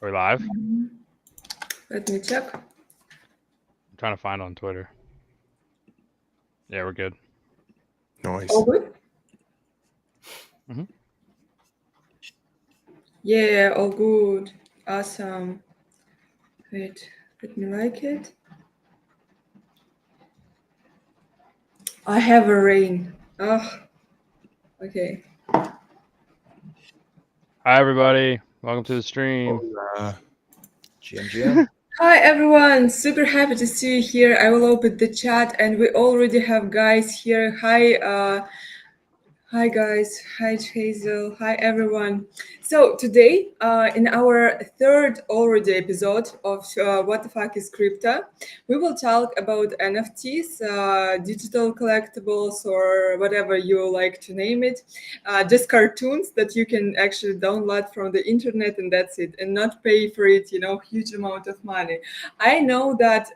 Are we live? Let me check. I'm trying to find on Twitter. Yeah, we're good. Nice. All good? Mhm. Yeah, all good. Awesome. Wait, let me like it. I have a rain. Oh, okay. Hi, everybody. Welcome to the stream. GM. Hi everyone, super happy to see you here. I will open the chat and we already have guys here. Hi guys, hi Hazel, hi everyone. So today, in our third already episode of What the Fuck is Crypto, we will talk about NFTs, digital collectibles, or whatever you like to name it. Just cartoons that you can actually download from the internet, and that's it, and not pay for it, huge amount of money. I know that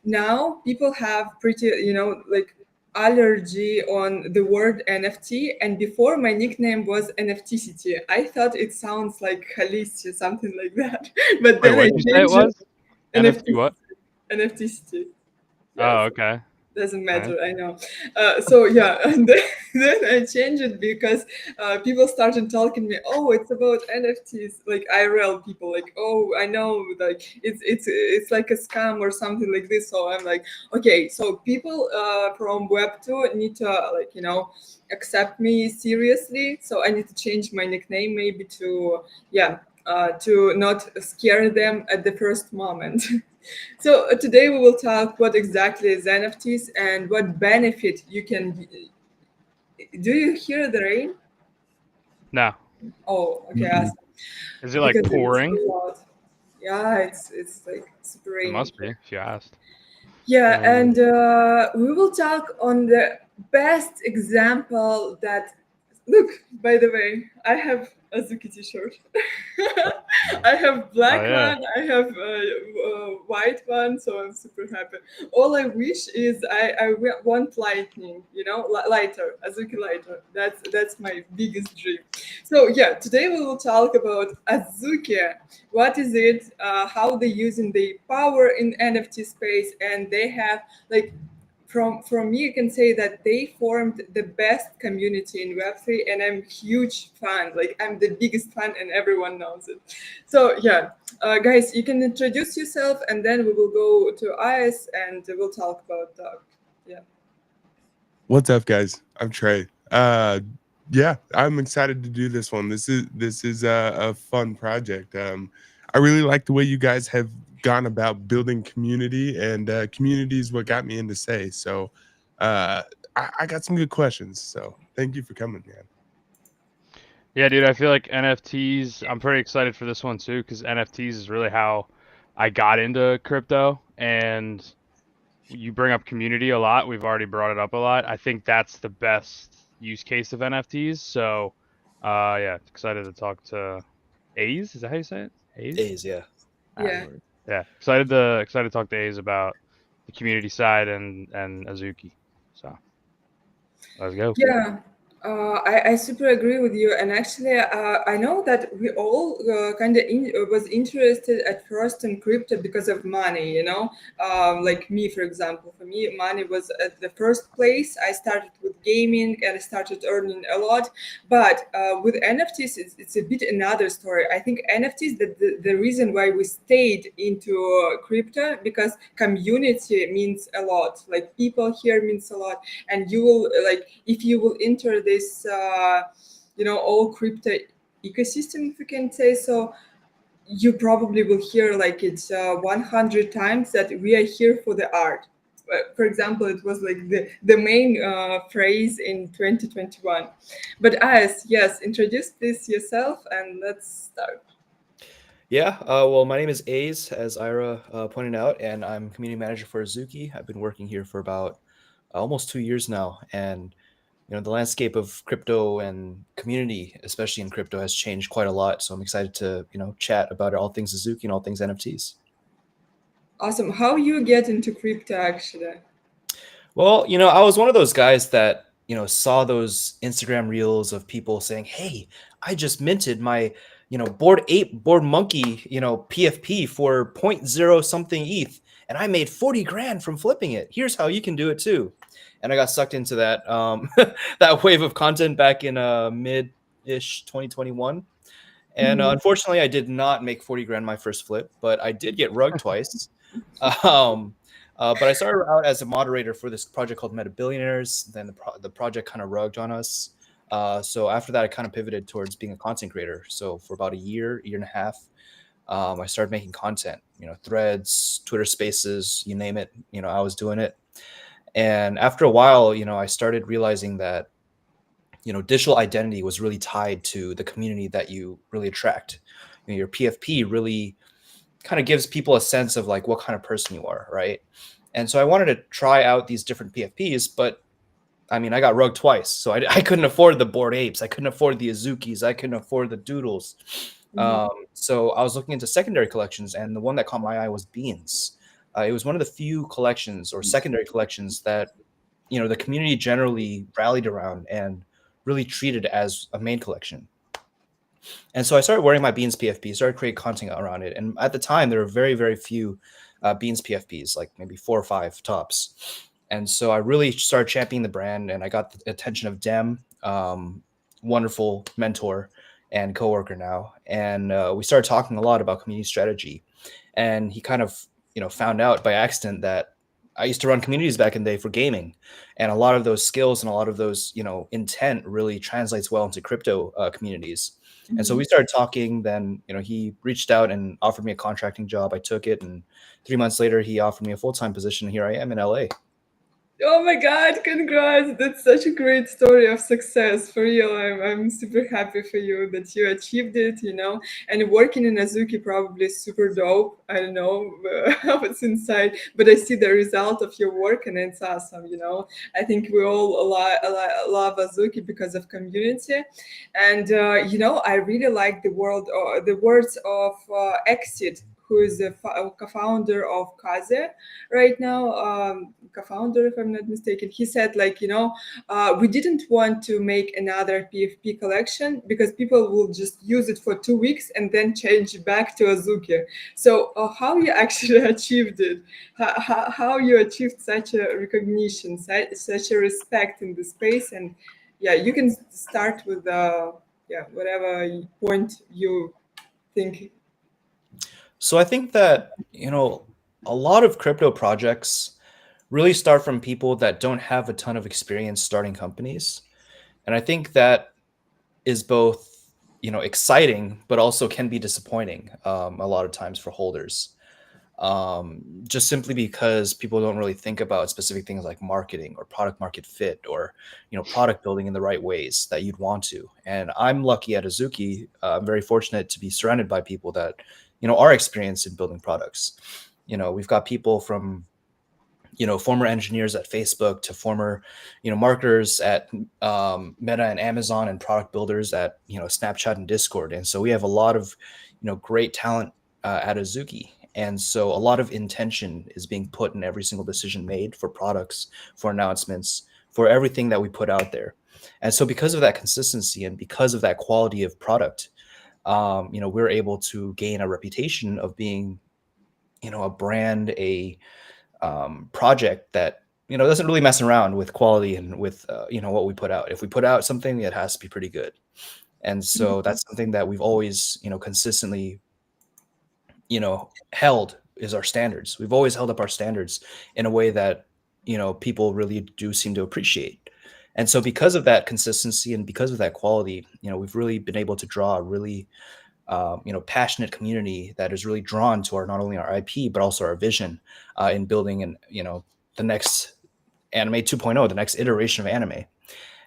now people have pretty, like allergy on the word NFT, and before my nickname was NFTcity. I thought it sounds like Khaleesi, something like that. But Wait, then I what did you say it changed it. was? NFT what? NFTcity. Oh, Yes. okay. Doesn't Nice. matter, I know. So yeah, and then I changed it because people started talking me, oh, it's about NFTs, like IRL people, like, oh, I know, like it's like a scam or something like this. So I'm like, okay, so people from Web2 need to accept me seriously. So I need to change my nickname maybe to not scare them at the first moment. So today we will talk what exactly is NFTs and what benefit you can. Do you hear the rain? No. Oh, okay, Mhm. awesome. Is it like Because it's pouring? so loud. Yeah, it's like super It rainy must be, here. if you asked. Yeah, and we will talk on the best example that. Look, by the way, I have a Azuki t-shirt. I have Oh, black yeah. one, I have white one, so I'm super happy. All I wish is I want lightning, lighter, Azuki lighter. That's my biggest dream. So yeah, today we will talk about Azuki. What is it? How they using the power in NFT space, and they have like from me, you can say that they formed the best community in Web3, and I'm huge fan. Like I'm the biggest fan, and everyone knows it. So yeah, guys, you can introduce yourself, and then we will go to IS, and we'll talk about yeah. What's up, guys? I'm Trey. Yeah, I'm excited to do this one. This is a fun project. I really like the way you guys have gone about building community, and community is what got me into Say. So, I got some good questions. So, thank you for coming, man. Yeah, dude, I feel like NFTs, I'm pretty excited for this one too, because NFTs is really how I got into crypto. And you bring up community a lot. We've already brought it up a lot. I think that's the best use case of NFTs. So, yeah, excited to talk to A's. Is that how you say it? A's? A's, yeah. Yeah. Yeah, excited to talk to A's about the community side and Azuki. So let's go. Yeah, I super agree with you. And actually, I know that we all kind of was interested at first in crypto because of money, like me, for example. For me, money was at the first place. I started with gaming and I started earning a lot. But with NFTs, it's a bit another story. I think NFTs, the reason why we stayed into crypto, because community means a lot. Like people here means a lot, and you will like if you will enter this all crypto ecosystem, if you can say so, you probably will hear like it's 100 times that we are here for the art. For example, it was like the main phrase in 2021. But as yes, introduce this yourself and let's start. Yeah, well, my name is A's, as Ira pointed out, and I'm community manager for Azuki. I've been working here for about almost 2 years now, and the landscape of crypto and community, especially in crypto, has changed quite a lot. So I'm excited to chat about all things Azuki and all things NFTs. Awesome. How you get into crypto actually? Well, I was one of those guys that saw those Instagram reels of people saying, "Hey, I just minted my Bored Ape, Bored Monkey, PFP for 0.0 something ETH, and I made 40 grand from flipping it. Here's how you can do it too. And I got sucked into that that wave of content back in mid-ish 2021. And unfortunately, I did not make 40 grand my first flip, but I did get rugged twice. But I started out as a moderator for this project called Meta Billionaires. Then the project kind of rugged on us. So after that, I kind of pivoted towards being a content creator. So for about a year and a half, I started making content, threads, Twitter spaces, you name it, I was doing it. And after a while, I started realizing that, digital identity was really tied to the community that you really attract. Your PFP really kind of gives people a sense of like what kind of person you are, right? And so I wanted to try out these different PFPs, but I mean, I got rugged twice, so I couldn't afford the Bored Apes, I couldn't afford the Azukis, I couldn't afford the Doodles. So I was looking into secondary collections, and the one that caught my eye was Beans. It was one of the few collections or secondary collections that the community generally rallied around and really treated as a main collection. And so I started wearing my Beans PFP, started creating content around it. And at the time, there were very, very few Beans PFPs, like maybe 4 or 5 tops. And so I really started championing the brand, and I got the attention of Dem, wonderful mentor and coworker now. And we started talking a lot about community strategy. And he kind of, found out by accident that I used to run communities back in the day for gaming, and a lot of those skills and a lot of those, intent really translates well into crypto communities. And so we started talking. Then, he reached out and offered me a contracting job. I took it, and 3 months later, he offered me a full-time position. Here I am in LA. Oh my God, congrats. That's such a great story of success for real. I'm super happy for you that you achieved it, and working in Azuki probably super dope. I don't know what's inside, but I see the result of your work and it's awesome, I think we all love Azuki because of community. And, I really like the words of Exit, who is the co-founder of Kaze right now, co-founder, if I'm not mistaken. He said, we didn't want to make another PFP collection because people will just use it for 2 weeks and then change back to Azuki. So how you actually achieved it? How you achieved such a recognition, such a respect in the space? And yeah, you can start with whatever point you think. So I think that, a lot of crypto projects really start from people that don't have a ton of experience starting companies. And I think that is both, exciting, but also can be disappointing a lot of times for holders. Just simply because people don't really think about specific things like marketing or product market fit or, product building in the right ways that you'd want to. And I'm lucky at Azuki. I'm very fortunate to be surrounded by people that, are experienced in building products. We've got people from, former engineers at Facebook to former, marketers at Meta and Amazon, and product builders at, Snapchat and Discord. And so we have a lot of, great talent at Azuki. And so a lot of intention is being put in every single decision made for products, for announcements, for everything that we put out there. And so because of that consistency and because of that quality of product, we're able to gain a reputation of being, a brand, a project that, doesn't really mess around with quality and with, what we put out. If we put out something, it has to be pretty good. And so that's something that we've always, consistently, held is our standards. We've always held up our standards in a way that, people really do seem to appreciate. And so because of that consistency and because of that quality, we've really been able to draw a really, passionate community that is really drawn to not only our IP, but also our vision in building the next anime 2.0, the next iteration of anime.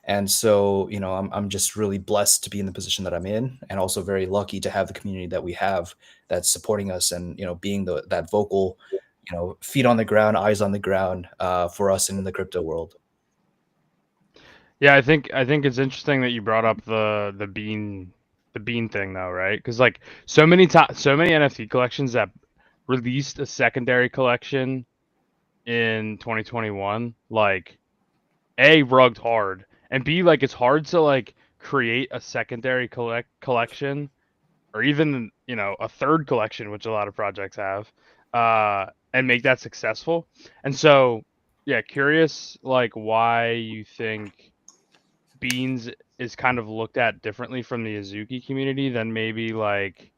And so, I'm just really blessed to be in the position that I'm in, and also very lucky to have the community that we have that's supporting us and, being that vocal, feet on the ground, eyes on the ground for us in the crypto world. Yeah, I think it's interesting that you brought up the bean thing though, right? Because like so many NFT collections that released a secondary collection in 2021, like A, rugged hard, and B, like it's hard to like create a secondary collection or even, you know, a third collection, which a lot of projects have, and make that successful. And so, yeah, curious like why you think Beans is kind of looked at differently from the Azuki community than maybe like,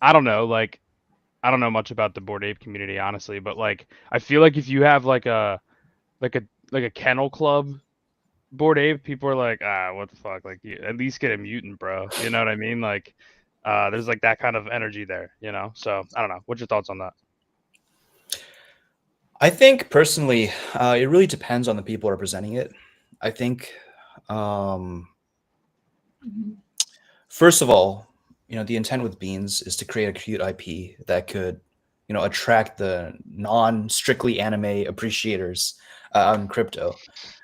I don't know, like I don't know much about the Bored Ape community, honestly, but like I feel like if you have like a like a kennel club Bored Ape, people are like, ah, what the fuck? Like, you at least get a mutant, bro. You know what I mean? Like, there's like that kind of energy there, you know? So I don't know. What's your thoughts on that? I think personally, it really depends on the people representing it. I think, um, Mhm. first of all, the intent with Beans is to create a cute IP that could, attract the non-strictly anime appreciators on crypto,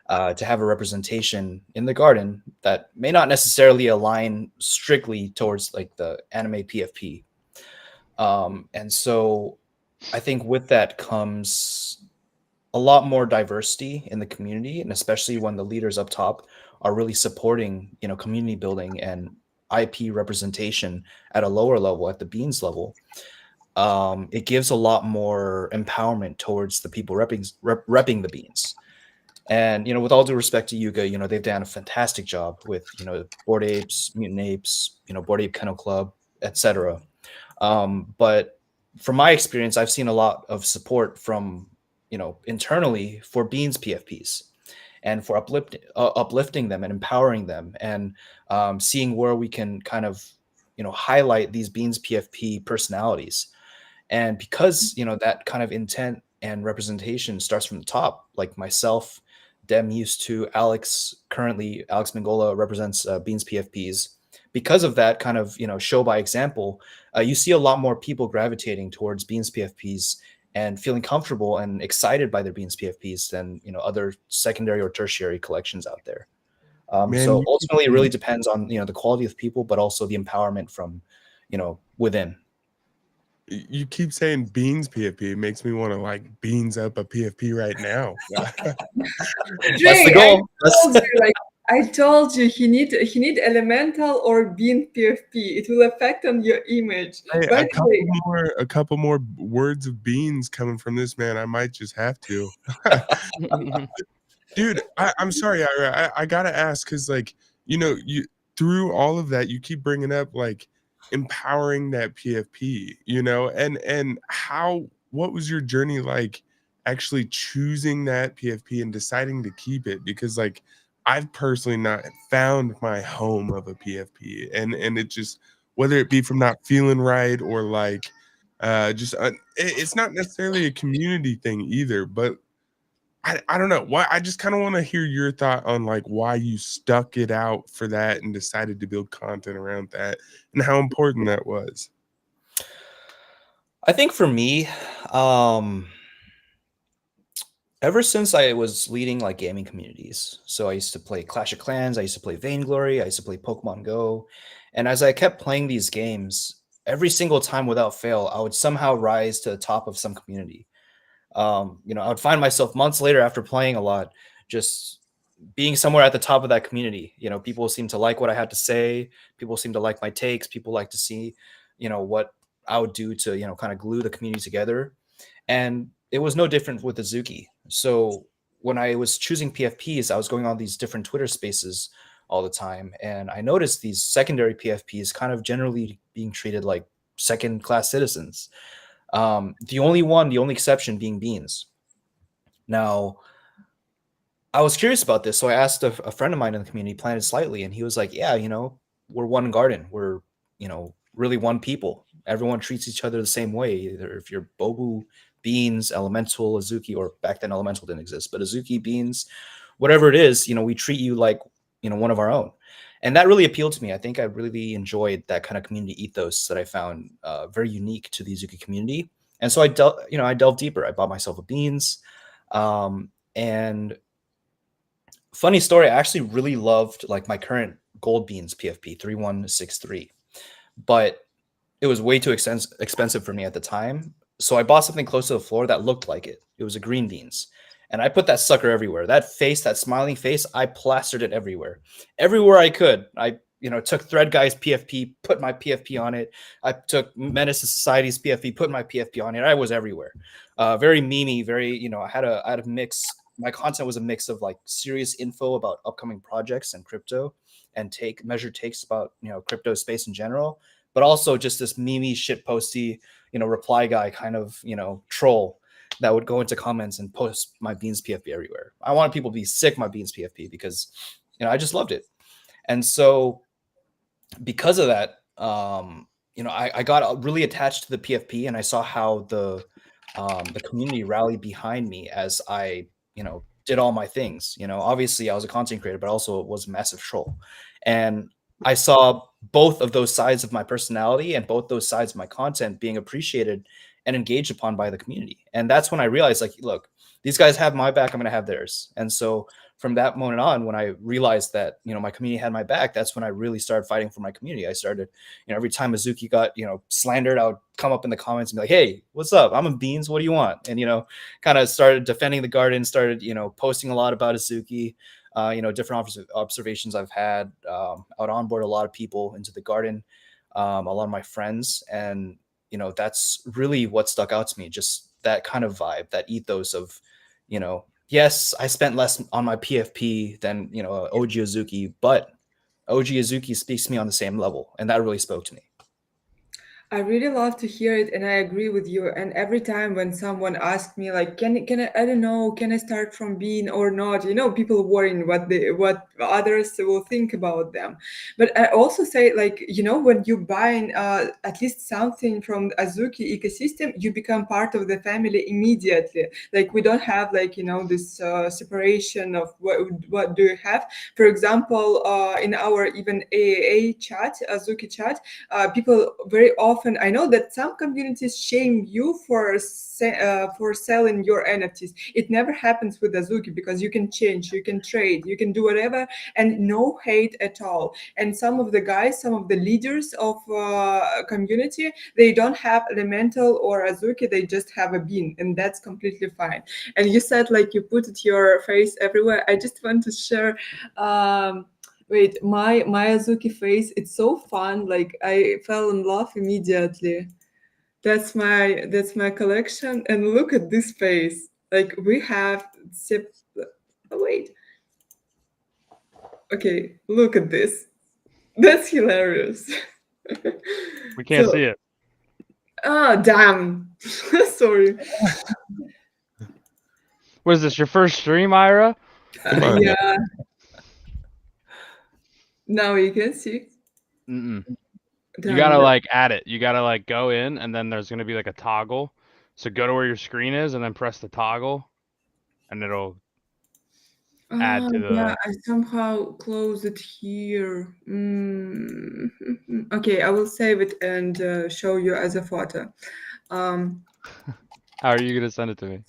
to have a representation in the garden that may not necessarily align strictly towards like the anime PFP. And so I think with that comes a lot more diversity in the community, and especially when the leaders up top are really supporting, community building and IP representation at a lower level, at the Beans level. It gives a lot more empowerment towards the people repping the Beans. And with all due respect to Yuga, they've done a fantastic job with Bored Apes, Mutant Apes, Bored Ape Kennel Club, etc. But from my experience, I've seen a lot of support from internally for Beans PFPs and for uplifting them and empowering them, and seeing where we can kind of highlight these Beans PFP personalities. And because that kind of intent and representation starts from the top, like myself, Dem used to, Alex, currently Alex Mangola represents Beans PFPs. Because of that kind of show by example, you see a lot more people gravitating towards Beans PFPs and feeling comfortable and excited by their Beans PFPs than other secondary or tertiary collections out there. Man, So ultimately, it really depends on the quality of people, but also the empowerment from within. you keep saying Beans PFP. It makes me want to like beans up a PFP right now. That's the Jay, goal. I told you he need elemental or bean PFP. It will affect on your image. Hey, By the way, a couple more words of beans coming from this man. I might just have to. Dude, I'm sorry, I gotta ask because, like, you through all of that, you keep bringing up like empowering that PFP, and what was your journey like actually choosing that PFP and deciding to keep it? Because like I've personally not found my home of a PFP, and it just whether it be from not feeling right or like it's not necessarily a community thing either, but I don't know why. I just kind of want to hear your thought on like why you stuck it out for that and decided to build content around that and how important that was. I think for me, um, ever since I was leading like gaming communities, so I used to play Clash of Clans, I used to play Vainglory, I used to play Pokemon Go, and as I kept playing these games, every single time without fail, I would somehow rise to the top of some community. I would find myself months later after playing a lot, just being somewhere at the top of that community. People seem to like what I had to say. People seem to like my takes. People like to see, what I would do to, kind of glue the community together. And it was no different with Azuki. So when I was choosing PFPs, I was going on these different Twitter spaces all the time. And I noticed these secondary PFPs kind of generally being treated like second class citizens. The only exception being Beans. Now, I was curious about this, so I asked a friend of mine in the community, Planted Slightly, and he was like, "Yeah, we're one garden. We're really one people. Everyone treats each other the same way. Either if you're Bobu, Beans, Elemental, Azuki, or back then Elemental didn't exist, but Azuki, Beans, whatever it is, we treat you like one of our own." And that really appealed to me. I think I really enjoyed that kind of community ethos that I found very unique to the Azuki community. And so I delved deeper. I bought myself a Beans, and funny story, I actually really loved like my current Gold Beans PFP 3163, but it was way too expensive for me at the time. So I bought something close to the floor that looked like it. It was a green beans. And I put that sucker everywhere. That face, that smiling face, I plastered it everywhere. Everywhere I could. I took Thread Guy's PFP, put my PFP on it. I took Menace to Society's PFP, put my PFP on it. I was everywhere. Very memey, very, I had a mix. My content was a mix of like serious info about upcoming projects and crypto, and measured takes about, crypto space in general, but also just this memey shit posty, reply guy kind of, troll that would go into comments and post my Beans PFP everywhere. I wanted people to be sick of my Beans PFP because, I just loved it. And so because of that, I got really attached to the PFP, and I saw how the community rallied behind me as I, did all my things. Obviously I was a content creator, but also was a massive troll. And I saw both of those sides of my personality and both those sides of my content being appreciated and engaged upon by the community. And that's when I realized, like, look, these guys have my back, I'm going to have theirs. And so from that moment on, when I realized that, my community had my back, that's when I really started fighting for my community. I started, every time Azuki got, slandered, I would come up in the comments and be like, hey, what's up? I'm a Beans. What do you want? And, kind of started defending the garden, started, posting a lot about Azuki, different observations I've had. I would onboard a lot of people into the garden, a lot of my friends. And, that's really what stuck out to me. Just that kind of vibe, that ethos of, yes, I spent less on my PFP than, OG Azuki, but OG Azuki speaks to me on the same level. And that really spoke to me. I really love to hear it, and I agree with you. And every time when someone asks me, like, can I don't know, can I start from Bean or not? People worrying what others will think about them. But I also say, like, when you buy at least something from Azuki ecosystem, you become part of the family immediately. Like, we don't have this separation of what do you have. For example, in our even AAA chat, Azuki chat, people very often, I know that some communities shame you for selling your NFTs. It never happens with Azuki because you can change, you can trade, you can do whatever, and no hate at all. And some of the guys, some of the leaders of community, they don't have Elemental or Azuki, they just have a Bean, and that's completely fine. And you said, like, you put your face everywhere. I just want to share wait, my Azuki face, it's so fun. Like, I fell in love immediately. That's my collection. And look at this face. Like, we have oh, wait. Okay, look at this. That's hilarious. We can't see it. Oh, damn. Sorry. What is this, your first stream, Ira? Come on. Yeah. Now you can see. Mm-mm. Damn, You gotta that- like add it. You gotta like go in, and then there's gonna be like a toggle. So go to where your screen is, and then press the toggle, and it'll add to the. Yeah, I somehow close it here. Okay, I will save it and show you as a photo. How are you gonna send it to me?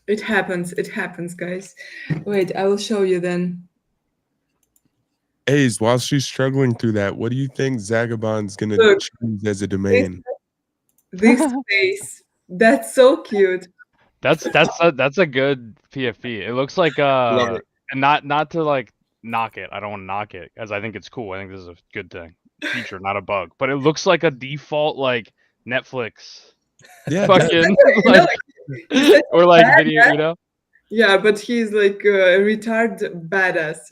It happens, guys. Wait, I will show you then. A's, while she's struggling through that, what do you think Zagabond's gonna Look, choose as a domain? This face, that's so cute. That's a good PFP. It looks like Love it. and not to like knock it. I don't want to knock it because I think it's cool. I think this is a good thing, feature, not a bug. But it looks like a default like Netflix Yeah, fucking You know, like or like bad, video, Yeah, but he's like a retard badass,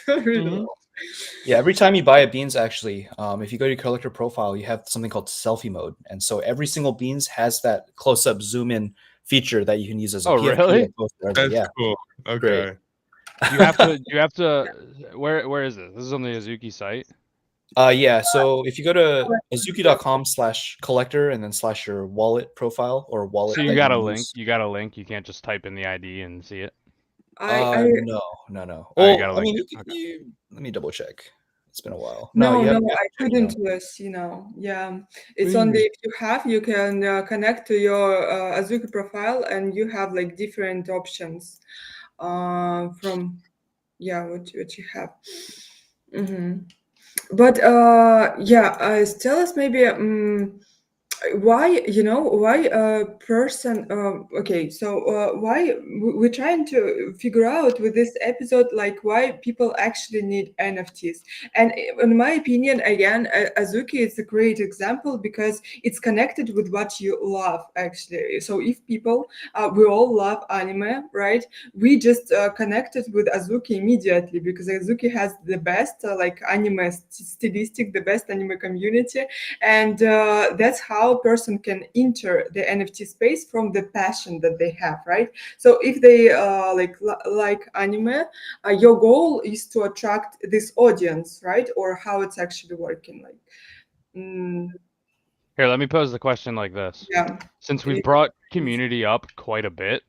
So really Mhm. Yeah, every time you buy a Beans, actually, if you go to your collector profile, you have something called selfie mode. And so every single Beans has that close-up zoom in feature that you can use as a Oh, PFP really? or poster. that's Yeah. cool. Okay. Great. You have to where is this? This is on the Azuki site. Yeah, so if you go to azuki.com/collector and then slash your wallet profile or wallet. So you that got a use. link. You got a link. You can't just type in the ID and see it. No. Oh, you got Well, a I mean, link. let me double check. It's been a while. No, you have, I couldn't list, Yeah, it's only if you can connect to your Azuki profile, and you have like different options from what you have. But tell us maybe why why a person okay, so why we're trying to figure out with this episode, like why people actually need NFTs. And in my opinion, again, Azuki is a great example because it's connected with what you love, actually. So if people, we all love anime, right? We just connected with Azuki immediately because Azuki has the best like anime stylistic, the best anime community, and that's how a person can enter the NFT space from the passion that they have, right? So if they like anime, your goal is to attract this audience, right? Or how it's actually working, like Here, let me pose the question like this. yeah. Since we've brought community up quite a bit,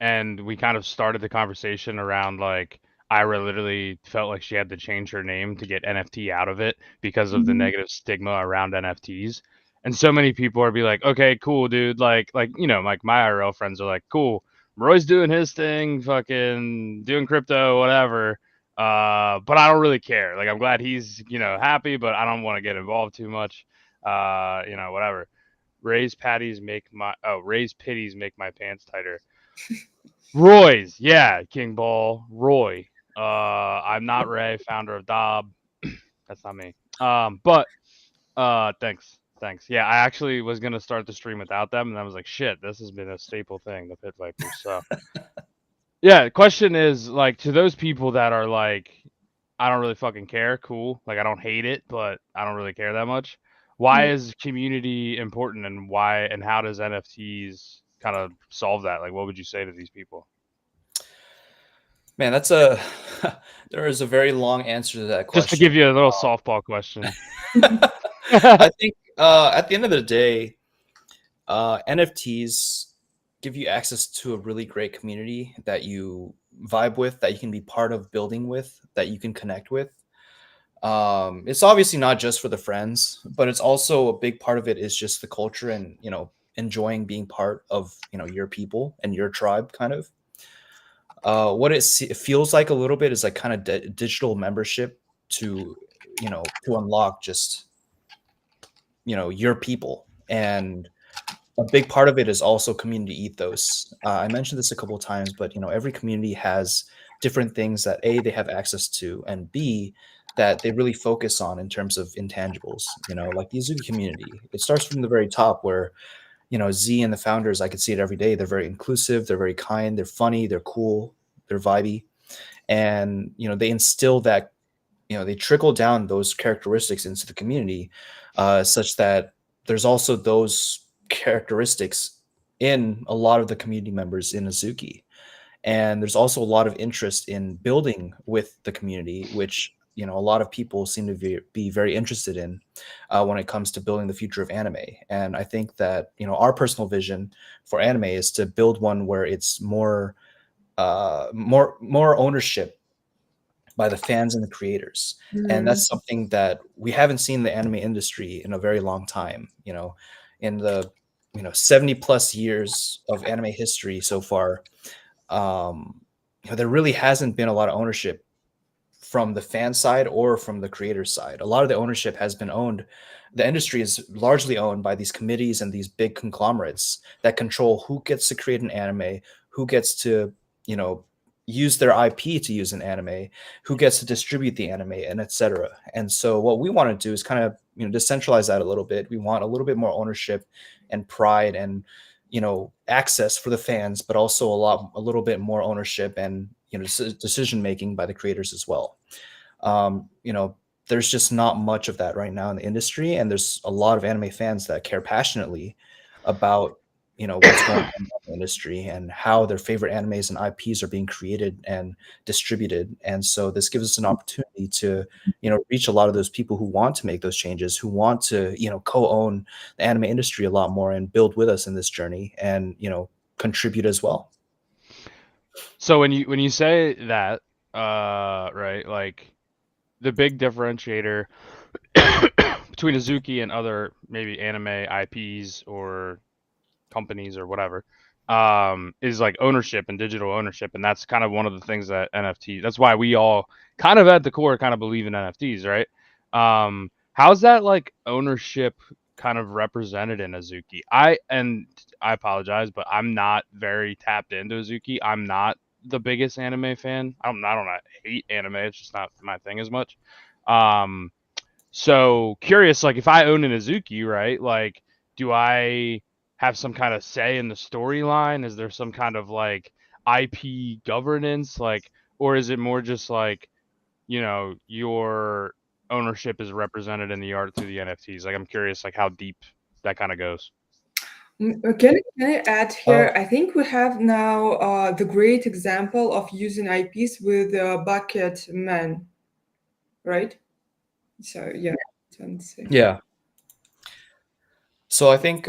and we kind of started the conversation around like Ira literally felt like she had to change her name to get NFT out of it because of the negative stigma around NFTs. And so many people are be like, okay, cool, dude. Like like my IRL friends are like, cool, Roy's doing his thing, fucking doing crypto, whatever. But I don't really care. Like I'm glad he's, happy, but I don't want to get involved too much. Whatever. Raised pitties make my pants tighter. Roy's, yeah, King Ball, Roy. I'm not Ray, founder of Dob. That's not me. But thanks. Yeah, I actually was gonna start the stream without them, and I was like, shit, this has been a staple thing, the Pit Vipers. So yeah, the question is like to those people that are like, I don't really fucking care, cool. Like I don't hate it, but I don't really care that much. Why is community important, and why and how does NFTs kind of solve that? Like, what would you say to these people? Man, there is a very long answer to that question. Just to give you a little softball question. I think at the end of the day, NFTs give you access to a really great community that you vibe with, that you can be part of building with, that you can connect with. It's obviously not just for the friends, but it's also a big part of it is just the culture and, enjoying being part of, your people and your tribe kind of. What it feels like a little bit is like kind of digital membership to, to unlock just, your people. And a big part of it is also community ethos. I mentioned this a couple of times, but every community has different things that A, they have access to, and B, that they really focus on in terms of intangibles. Like the Azuki community, it starts from the very top where Z and the founders, I could see it every day. They're very inclusive, they're very kind, they're funny, they're cool, they're vibey, and they instill that, they trickle down those characteristics into the community, such that there's also those characteristics in a lot of the community members in Azuki. And there's also a lot of interest in building with the community, which a lot of people seem to be very interested in when it comes to building the future of anime. And I think that our personal vision for anime is to build one where it's more ownership by the fans and the creators. And that's something that we haven't seen in the anime industry in a very long time. In the 70 plus years of anime history so far, there really hasn't been a lot of ownership from the fan side or from the creator side. A lot of the ownership has been owned. The industry is largely owned by these committees and these big conglomerates that control who gets to create an anime, who gets to, use their IP to use an anime, who gets to distribute the anime, and etc. And so what we want to do is kind of, decentralize that a little bit. We want a little bit more ownership and pride and, access for the fans, but also a little bit more ownership and, decision making by the creators as well. There's just not much of that right now in the industry, and there's a lot of anime fans that care passionately about what's going on in the industry and how their favorite animes and IPs are being created and distributed. And so this gives us an opportunity to reach a lot of those people who want to make those changes, who want to co-own the anime industry a lot more and build with us in this journey and contribute as well. So when you say that, right, like the big differentiator between Azuki and other maybe anime IPs or companies or whatever, is like ownership and digital ownership, and that's kind of one of the things that NFT. That's why we all kind of at the core kind of believe in NFTs, right? How's that like ownership kind of represented in Azuki? I apologize, but I'm not very tapped into Azuki. I'm not the biggest anime fan. I don't hate anime. It's just not my thing as much. So curious, like if I own an Azuki, right? Like, do I have some kind of say in the storyline? Is there some kind of like IP governance, like, or is it more just like, your ownership is represented in the art through the NFTs? Like, I'm curious, like how deep that kind of goes. Can I add here? I think we have now the great example of using IPs with Bucket Man, right? So yeah, Yeah. So I think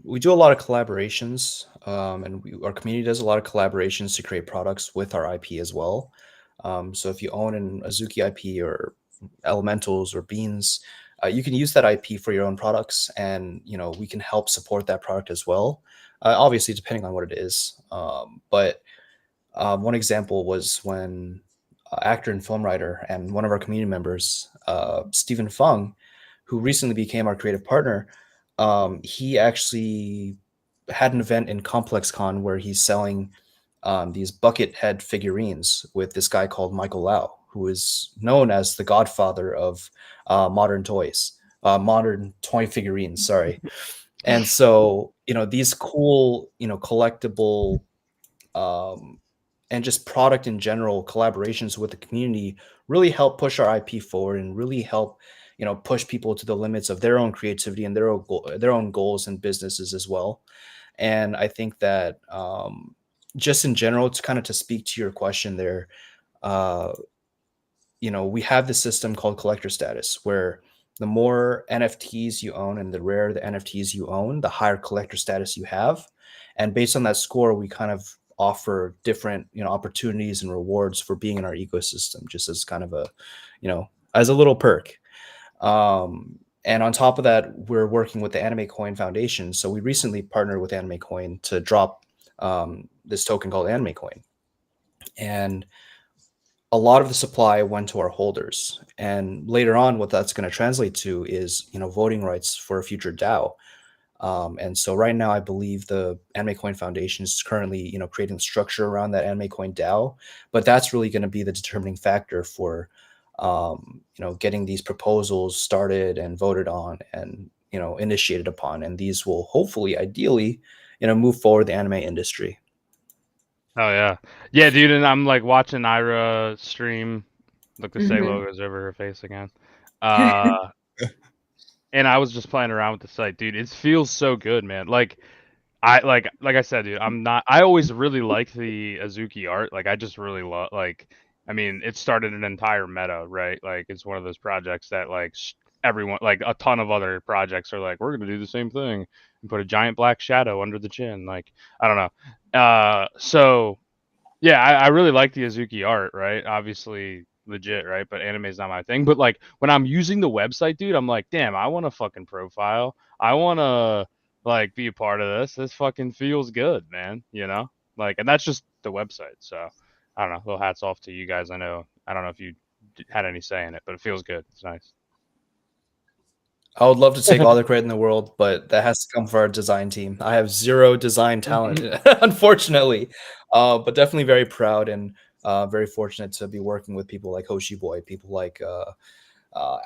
we do a lot of collaborations, and our community does a lot of collaborations to create products with our IP as well. So if you own an Azuki IP or elementals or beans, you can use that IP for your own products, and we can help support that product as well. Obviously, depending on what it is. But one example was when actor and film writer and one of our community members, Stephen Fung, who recently became our creative partner, he actually had an event in Complex Con where he's selling these bucket head figurines with this guy called Michael Lau, who is known as the godfather of modern toy figurines. Sorry. And so, these cool, collectible and just product in general collaborations with the community really help push our IP forward and really help push people to the limits of their own creativity and their own goals and businesses as well. And I think that just in general, to speak to your question there, uh, we have this system called collector status where the more NFTs you own and the rarer the NFTs you own, the higher collector status you have. And based on that score, we kind of offer different, opportunities and rewards for being in our ecosystem, just as kind of a, as a little perk. And on top of that, we're working with the Anime Coin Foundation. So we recently partnered with Anime Coin to drop this token called Anime Coin. And a lot of the supply went to our holders. And later on, what that's going to translate to is, voting rights for a future DAO. And so right now, I believe the Anime Coin Foundation is currently, creating the structure around that Anime Coin DAO. But that's really going to be the determining factor for, getting these proposals started and voted on and, initiated upon. And these will hopefully, ideally, move forward the anime industry. Oh yeah, dude. And I'm like watching Ira stream. Look, the Say logo's over her face again. And I was just playing around with the site, dude. It feels so good, man. Like I said, dude. I always really liked the Azuki art. Like I just really love. Like I mean, it started an entire meta, right? Like it's one of those projects that like everyone, like a ton of other projects are like, we're gonna do the same thing and put a giant black shadow under the chin. Like I don't know. So yeah, I really like the Azuki art, right? Obviously legit, right? But anime's not my thing. But like when I'm using the website, dude, I'm like, damn, I want a fucking profile. I want to like be a part of this. This fucking feels good, man. Like, and that's just the website. So I don't know. Little hats off to you guys. I don't know if you had any say in it, but it feels good. It's nice. I would love to take all the credit in the world, but that has to come from our design team. I have zero design talent, unfortunately, but definitely very proud and very fortunate to be working with people like Hoshi Boy, people like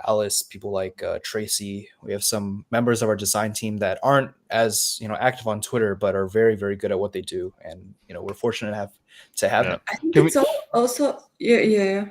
Alice, people like Tracy. We have some members of our design team that aren't as active on Twitter, but are very, very good at what they do, and we're fortunate to have them. I think it's also yeah.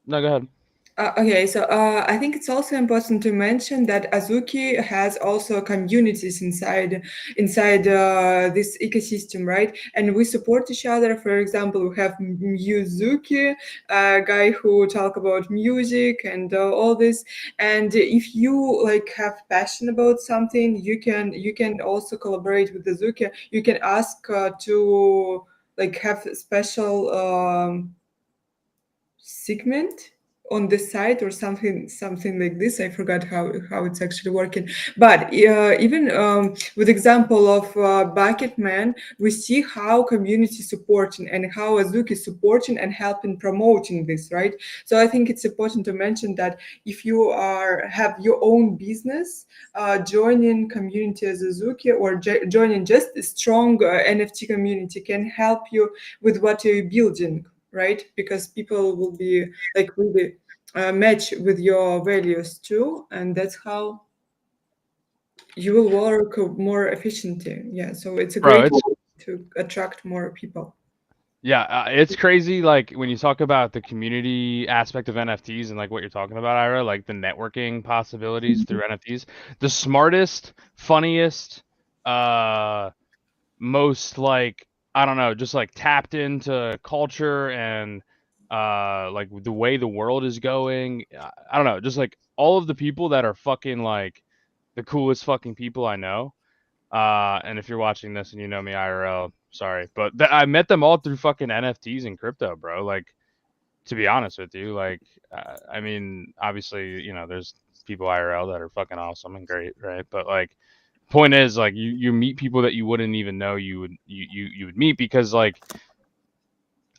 No, go ahead. Okay, so I think it's also important to mention that Azuki has also communities inside this ecosystem, right? And we support each other. For example, we have Yuzuki, a guy who talk about music and all this. And if you like have passion about something, you can also collaborate with Azuki. You can ask to like have a special segment on the site or something like this. I forgot how it's actually working. But even with example of Bucket Man, we see how community supporting and how Azuki is supporting and helping promoting this, right? So I think it's important to mention that if you have your own business, joining community as Azuki or joining just a strong NFT community can help you with what you're building, right? Because people will be like really match with your values too, and that's how you will work more efficiently. Yeah, so it's a Bro, great it's way to attract more people. yeah, it's crazy. Like when you talk about the community aspect of NFTs and like what you're talking about, Ira, like the networking possibilities through NFTs, the smartest, funniest, most like I don't know, just like tapped into culture and like the way the world is going. I don't know, just like all of the people that are fucking like the coolest fucking people I know. And if you're watching this and you know me IRL, sorry, but I met them all through fucking NFTs and crypto, bro. Like, to be honest with you, like, I mean, obviously, you know, there's people IRL that are fucking awesome and great, right? But like, point is, like, you meet people that you wouldn't even know you would meet because like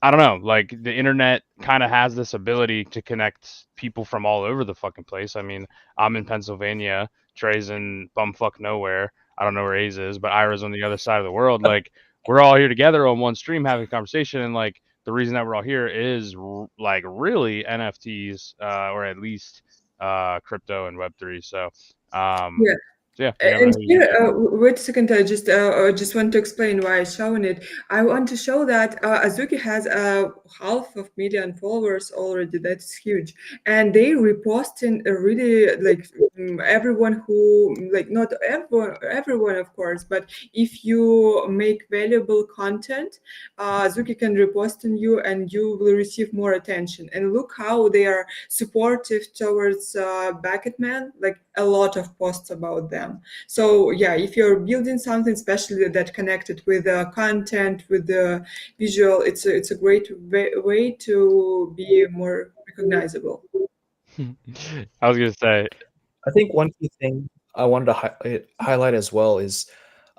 I don't know, like the internet kind of has this ability to connect people from all over the fucking place. I mean, I'm in Pennsylvania, Trey's in bumfuck nowhere. I don't know where A's is, but Ira's on the other side of the world. Like we're all here together on one stream having a conversation, and like the reason that we're all here is like really NFTs, or at least crypto and Web3. So, Yeah. so yeah, you never know And who you here, meet. wait a second. I just want to explain why I'm showing it. I want to show that Azuki has 500,000 followers already. That's huge, and they reposting really like everyone who like not everyone of course, but if you make valuable content, Azuki can repost on you, and you will receive more attention. And look how they are supportive towards Bucketman. Like a lot of posts about them. So yeah, if you're building something especially that connected with content, with the visual, it's a great way to be more recognizable. I was gonna say, I think one key thing I wanted to highlight as well is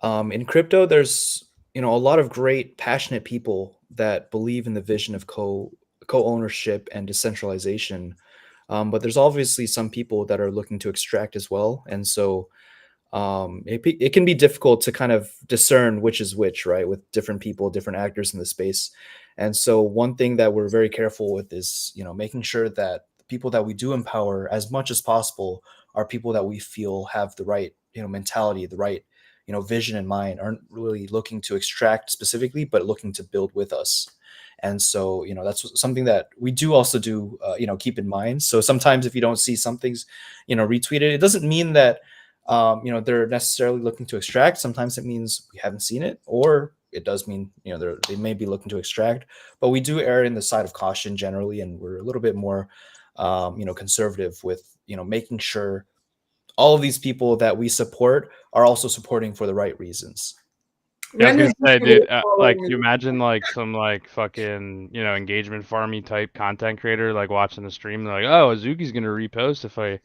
in crypto, there's a lot of great, passionate people that believe in the vision of co-ownership and decentralization. But there's obviously some people that are looking to extract as well, and so it can be difficult to kind of discern which is which, right, with different people, different actors in the space. And so one thing that we're very careful with is making sure that the people that we do empower as much as possible are people that we feel have the right mentality, the right vision in mind, aren't really looking to extract specifically, but looking to build with us. And so that's something that we do also do keep in mind. So sometimes if you don't see some things retweeted, it doesn't mean that they're necessarily looking to extract. Sometimes it means we haven't seen it, or it does mean they may be looking to extract. But we do err in the side of caution generally, and we're a little bit more conservative with making sure all of these people that we support are also supporting for the right reasons. yeah, I was When gonna is say, this dude, like, following? you imagine like some like fucking, engagement farmy type content creator like watching the stream, they're like, oh, Azuki's gonna repost if I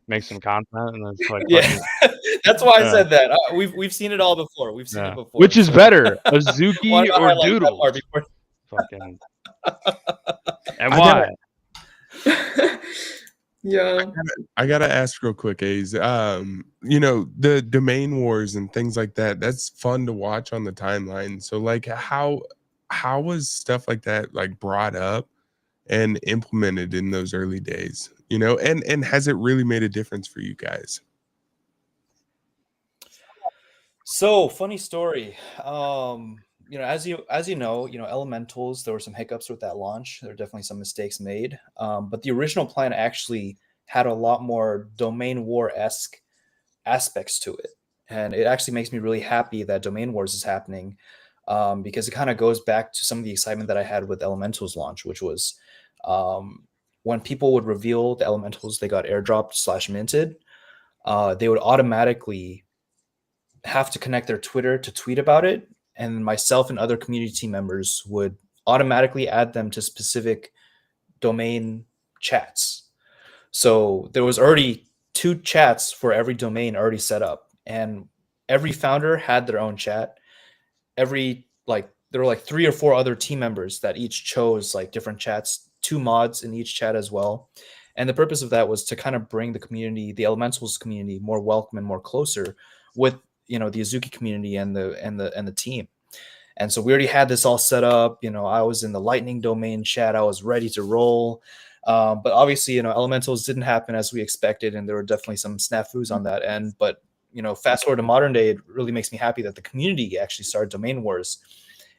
make some content, and it's like Yeah, fucking, that's why I yeah, said that. We've seen it all before. We've seen it yeah. before. Which is So better, wanted Azuki to or highlight that Doodles? part before. Fucking, and I gotta why? Yeah. I gotta ask real quick, A's. The domain wars and things like that, that's fun to watch on the timeline. So like how was stuff like that like brought up and implemented in those early days? And has it really made a difference for you guys? So funny story. As you know, elementals, there were some hiccups with that launch. There were definitely some mistakes made. But the original plan actually had a lot more domain war-esque aspects to it. And it actually makes me really happy that Domain Wars is happening, because it kind of goes back to some of the excitement that I had with Elemental's launch, which was when people would reveal the Elementals they got airdropped / minted, they would automatically have to connect their Twitter to tweet about it. And myself and other community team members would automatically add them to specific domain chats. So there was already 2 chats for every domain already set up, and every founder had their own chat. There were like 3 or 4 other team members that each chose like different chats, 2 mods in each chat as well. And the purpose of that was to kind of bring the community, the Elementals community, more welcome and more closer with the Azuki community and the team. And so we already had this all set up. I was in the Lightning domain chat. I was ready to roll. But obviously, Elementals didn't happen as we expected, and there were definitely some snafus on that end. But fast forward to modern day, it really makes me happy that the community actually started domain wars.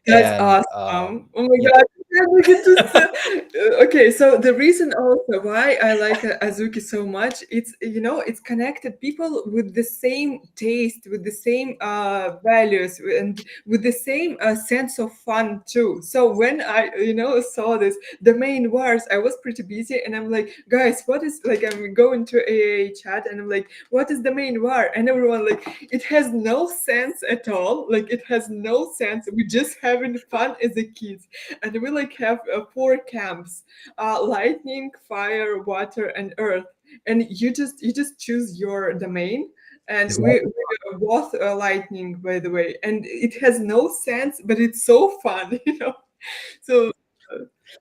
That's And, awesome. Oh my God. We get to okay, so the reason also why I like Azuki so much, it's connected people with the same taste, with the same values, and with the same sense of fun too. So when I, saw this domain wars, I was pretty busy, and I'm like, guys, what is like? I'm going to a chat, and I'm like, what is domain war? And everyone like, it has no sense at all. Like it has no sense. We're just having fun as a kids, and we like have 4 camps: lightning, fire, water, and earth. And you just choose your domain. And we both lightning, by the way, and it has no sense, but it's so fun, So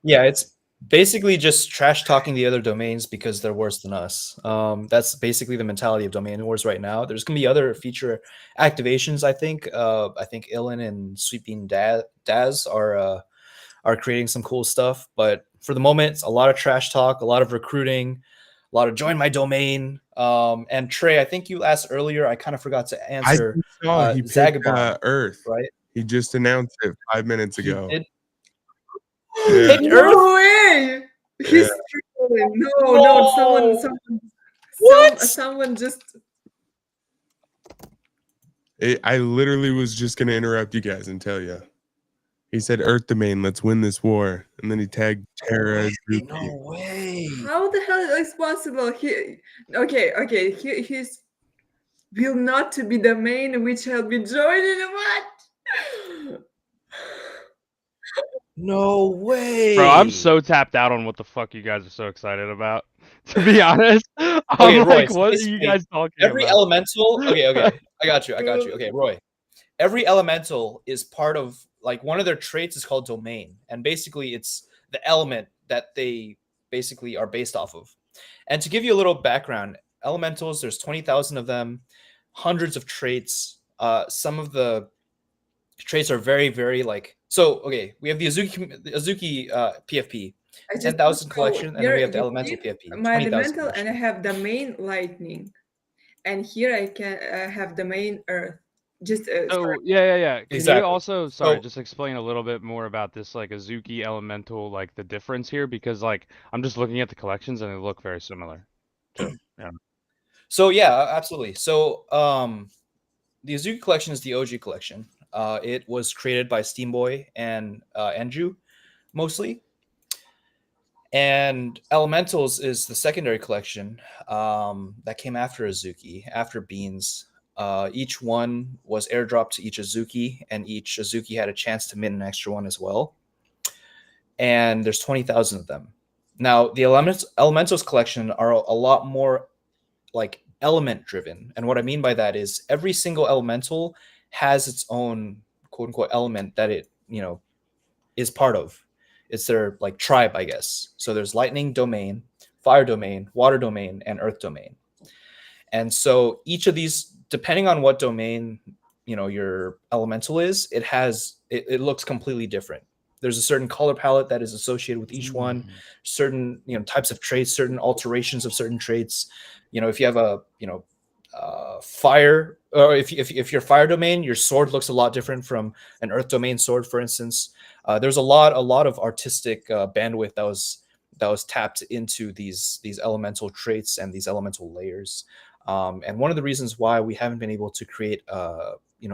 yeah, it's basically just trash talking the other domains because they're worse than us. That's basically the mentality of domain wars right now. There's gonna be other feature activations. I think Ilan and Sweeping Daz are creating some cool stuff. But for the moment, it's a lot of trash talk, a lot of recruiting, a lot of join my domain. And Trey, I think you asked earlier. I kind of forgot to I answer. just saw he picked Zagabond, Earth. right? He just announced it 5 minutes He ago. did Yeah. pick no Earth. way. He's trolling. No, No. someone just. I literally was just gonna interrupt you guys and tell you. He said Earth domain, let's win this war, and then he tagged Terra as No Zuki. way. How the hell is possible? He's will not to be the main which shall be joining what? No way. Bro, I'm so tapped out on what the fuck you guys are so excited about. To be honest, I'm Okay, Roy, like, so what are basically, you guys talking every about? elemental. Okay. I got you. Okay, Roy. Every elemental is part of like one of their traits is called domain, and basically it's the element that they basically are based off of. And to give you a little background, elementals, there's 20,000 of them, hundreds of traits. Some of the traits are very, very like so. Okay, we have the Azuki PFP, 10,000 collection, and then we have the elemental PFP, My 20,000 elemental, collection. and I have the main lightning, and here I can have the main earth. Just So yeah. Can you Exactly. also, So just explain a little bit more about this like Azuki Elemental, like the difference here? Because like I'm just looking at the collections and they look very similar. So yeah. So yeah, absolutely. So the Azuki collection is the OG collection. It was created by Steamboy and Enju mostly. And Elementals is the secondary collection that came after Azuki, after Beans. Each one was airdropped to each Azuki, and each Azuki had a chance to mint an extra one as well. And there's 20,000 of them. Now, the Elementals collection are a lot more like element driven. And what I mean by that is every single elemental has its own quote unquote element that it, is part of. It's their like tribe, I guess. So there's lightning domain, fire domain, water domain, and earth domain. And so each of these, depending on what domain, your elemental is, it looks completely different. There's a certain color palette that is associated with each one, certain types of traits, certain alterations of certain traits. If you have a fire, or if you're fire domain, your sword looks a lot different from an earth domain sword, for instance. There's a lot of artistic bandwidth that was tapped into these elemental traits and these elemental layers. And one of the reasons why we haven't been able to create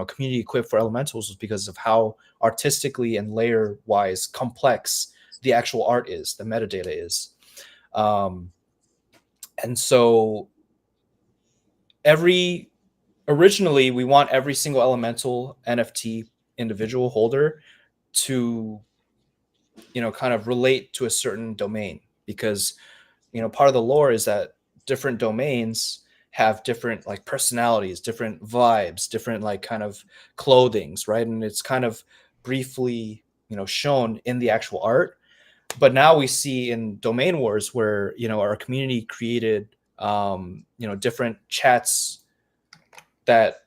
community equip for elementals was because of how artistically and layer wise complex the actual art is, the metadata is. And so originally we want every single elemental NFT individual holder to kind of relate to a certain domain, because part of the lore is that different domains have different like personalities, different vibes, different like kind of clothings, right? And it's kind of briefly, shown in the actual art. But now we see in domain wars where, our community created, different chats that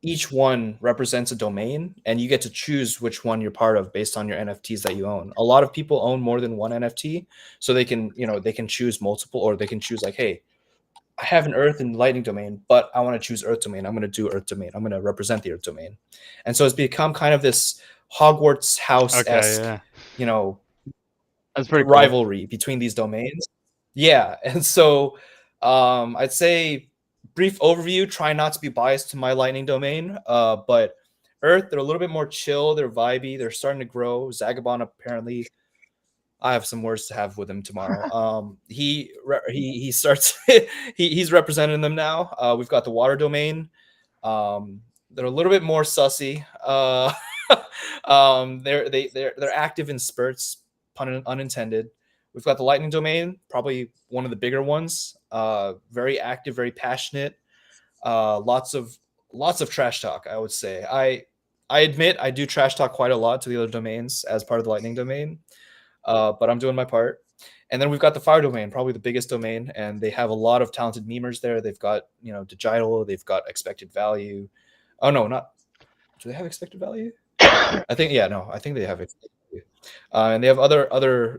each one represents a domain, and you get to choose which one you're part of based on your NFTs that you own. A lot of people own more than one NFT, so they can, they can choose multiple, or they can choose like, hey, I have an Earth and Lightning domain, but I want to choose Earth domain. I'm going to do Earth domain. I'm going to represent the Earth domain. And so it's become kind of this Hogwarts house-esque, Okay, yeah. That's pretty cool. rivalry between these domains. Yeah. And so I'd say brief overview, try not to be biased to my Lightning domain, but Earth, they're a little bit more chill, they're vibey, they're starting to grow. Zagabond, apparently, I have some words to have with him tomorrow. He starts he's representing them now. We've got the water domain. They're a little bit more sussy. They're active in spurts, pun unintended. We've got the lightning domain, probably one of the bigger ones. Very active, very passionate. Lots of trash talk, I would say. I admit I do trash talk quite a lot to the other domains as part of the lightning domain, but I'm doing my part. And then we've got the fire domain, probably the biggest domain, and they have a lot of talented memers there. They've got, digital, they've got expected value. Oh no, not. Do they have expected value? I think they have expected value. And they have other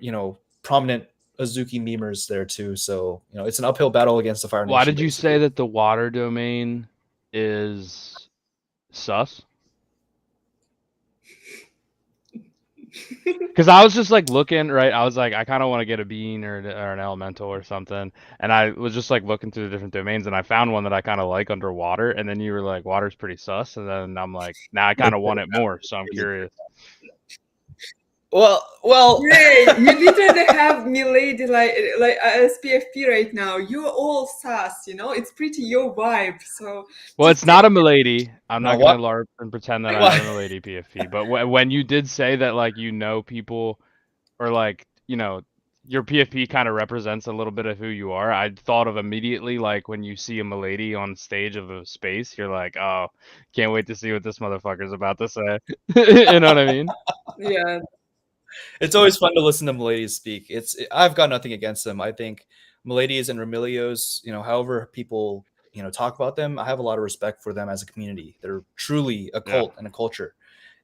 prominent Azuki memers there too. So it's an uphill battle against the Fire Nation. Why did you say that the water domain is sus? Because I was just like looking, right? I was like, I kind of want to get a bean or an elemental or something, and I was just like looking through the different domains, and I found one that I kind of like underwater, and then you were like, water's pretty sus, and then I'm like, now I kind of want it more, so I'm curious. Well. Hey, you literally have Milady like SPFP right now. You're all sus, it's pretty your vibe. So. Well, it's not a milady. I'm not what? gonna LARP and pretend that I'm a milady PFP. But when you did say that, like, people, or like, your PFP kind of represents a little bit of who you are, I thought of immediately, like, when you see a milady on stage of a space, you're like, oh, can't wait to see what this motherfucker's about to say. You know what I mean? Yeah. It's always fun to listen to Miladies speak. I've got nothing against them. I think Miladies and Remilios, however people, talk about them, I have a lot of respect for them as a community. They're truly a cult and a culture.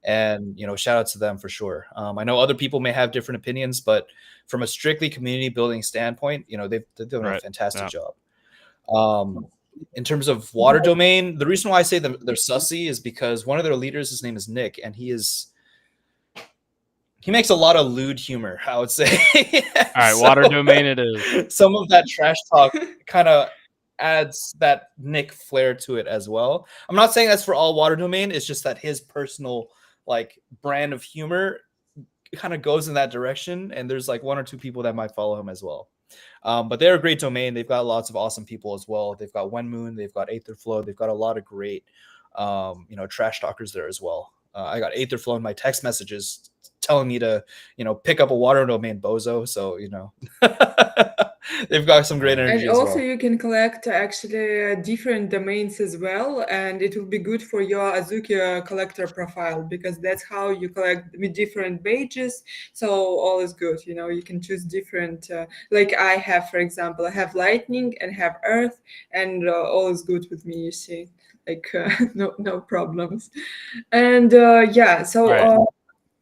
And, shout out to them for sure. I know other people may have different opinions, but from a strictly community building standpoint, they've done a fantastic job. In terms of water domain, the reason why I say they're sussy is because one of their leaders, his name is Nick, and he makes a lot of lewd humor, I would say. All right, water domain it is. Some of that trash talk kind of adds that Nick flair to it as well. I'm not saying that's for all water domain. It's just that his personal like brand of humor kind of goes in that direction. And there's like one or two people that might follow him as well. But they're a great domain. They've got lots of awesome people as well. They've got Wenmoon. They've got Aetherflow. They've got a lot of great, trash talkers there as well. I got Aetherflow in my text messages telling me to, pick up a water domain, bozo. So, they've got some great energy. And also you can collect actually different domains as well. And it will be good for your Azuki collector profile, because that's how you collect with different badges. So all is good. You can choose different, like I have, for example, I have lightning and have earth, and all is good with me, you see. Like no problems. And so right.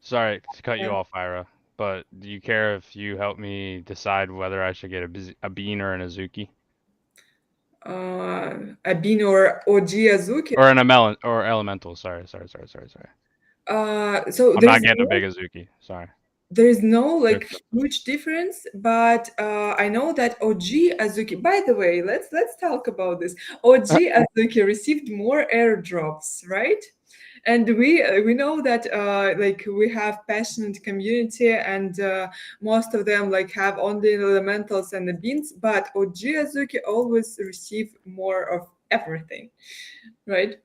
Sorry to cut you off, Ira, but do you care if you help me decide whether I should get a bean or an Azuki? A bean or OG Azuki? Or an elemental. Sorry. So I'm not getting a big Azuki. Sorry. There is no huge difference, but I know that OG Azuki. By the way, let's talk about this. OG Azuki received more airdrops, right? And we know that we have passionate community, and most of them have only elementals and the beans, but OG Azuki always receive more of everything, right?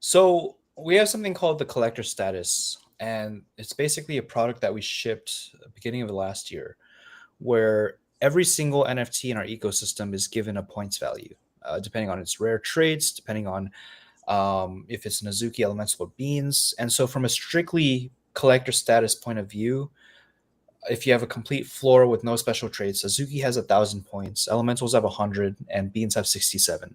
So we have something called the collector status, and it's basically a product that we shipped at the beginning of the last year, where every single NFT in our ecosystem is given a points value, depending on its rare traits, depending on if it's an Azuki, Elemental, or Beans. And so from a strictly collector status point of view, if you have a complete floor with no special traits, Azuki has 1,000 points, Elementals have 100, and Beans have 67.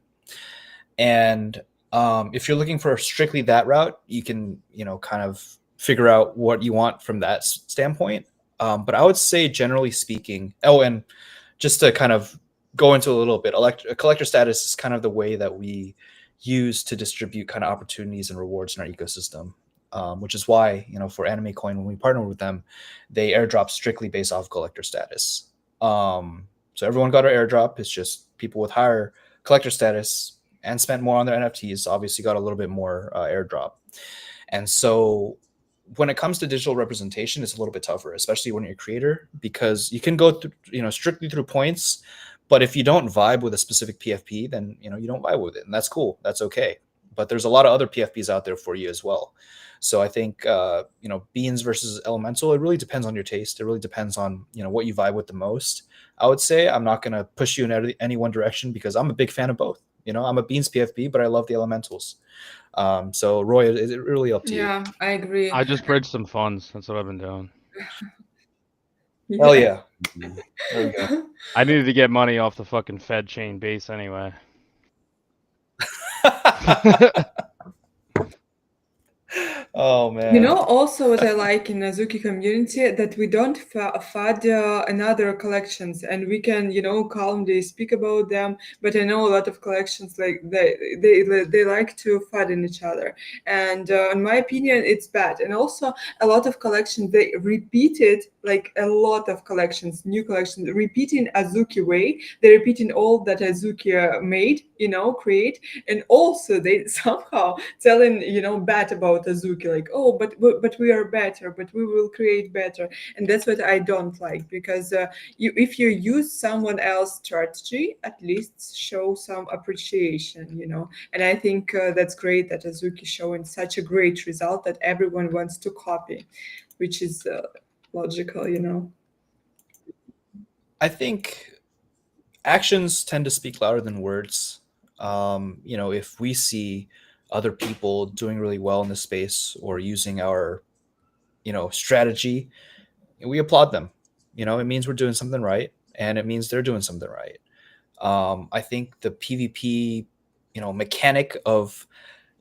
And if you're looking for strictly that route, you can, kind of figure out what you want from that standpoint. But I would say, generally speaking, and just to kind of go into a little bit, collector status is kind of the way that we use to distribute kind of opportunities and rewards in our ecosystem. Which is why, for Anime Coin, when we partner with them, they airdrop strictly based off collector status. So everyone got our airdrop. It's just people with higher collector status and spent more on their NFTs obviously got a little bit more airdrop. And so when it comes to digital representation, it's a little bit tougher, especially when you're a creator, because you can go through, strictly through points. But if you don't vibe with a specific PFP, then, you don't vibe with it. And that's cool. That's okay. But there's a lot of other PFPs out there for you as well. So I think, Beans versus Elemental, it really depends on your taste. It really depends on, what you vibe with the most. I would say I'm not going to push you in any one direction because I'm a big fan of both. I'm a Beans PFP, but I love the Elementals. So Roy, is it really up to you? Yeah, I agree. I just bridged some funds. That's what I've been doing. Hell yeah. There we go. I needed to get money off the fucking Fed chain base anyway. Oh man. Also what I like in Azuki community that we don't fad another collections, and we can calmly speak about them. But I know a lot of collections like they like to fad in each other, and in my opinion it's bad. And also a lot of collections they repeated, like a lot of collections, new collections, repeating Azuki way. They're repeating all that Azuki made, create, and also they somehow telling bad about Azuki, like, oh, but we are better, but we will create better. And that's what I don't like, because if you use someone else's strategy, at least show some appreciation. And I think that's great that Azuki showing such a great result that everyone wants to copy, which is logical. I think actions tend to speak louder than words. If we see other people doing really well in the space or using our, strategy, we applaud them. It means we're doing something right, and it means they're doing something right. I think the PvP, mechanic of,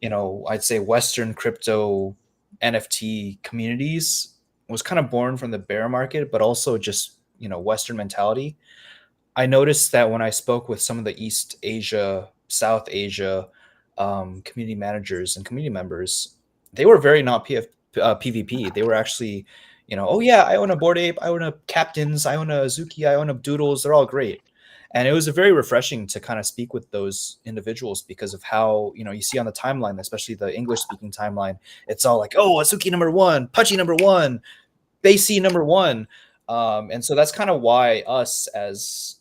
I'd say Western crypto NFT communities was kind of born from the bear market, but also just, Western mentality. I noticed that when I spoke with some of the East Asia, South Asia community managers and community members, they were very not PvP. They were actually, oh yeah, I own a Bored Ape, I own a Captains, I own a Azuki, I own a Doodles. They're all great. And it was very refreshing to kind of speak with those individuals because of how, you see on the timeline, especially the English speaking timeline, it's all like, oh, Azuki number 1, Pucci number 1, Basie number 1. And so that's kind of why us as,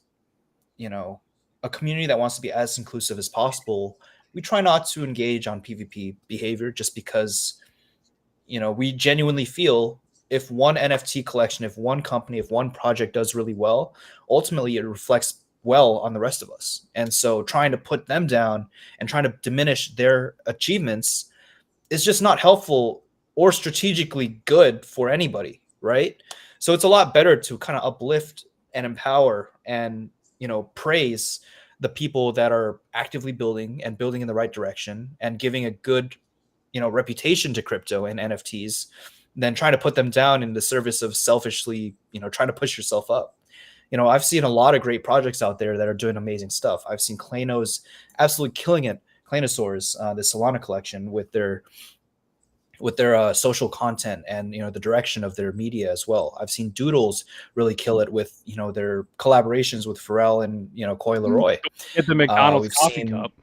a community that wants to be as inclusive as possible, we try not to engage on PvP behavior just because, we genuinely feel if one NFT collection, if one company, if one project does really well, ultimately it reflects well on the rest of us. And so trying to put them down and trying to diminish their achievements is just not helpful or strategically good for anybody, right? So it's a lot better to kind of uplift and empower and, praise the people that are actively building and building in the right direction and giving a good, reputation to crypto and NFTs, than trying to put them down in the service of selfishly, trying to push yourself up. I've seen a lot of great projects out there that are doing amazing stuff. I've seen Klanos absolutely killing it. Klanosaurs, the Solana collection with their social content and the direction of their media as well. I've seen Doodles really kill it with their collaborations with Pharrell and Coy Leroy. Get the McDonald's coffee cup.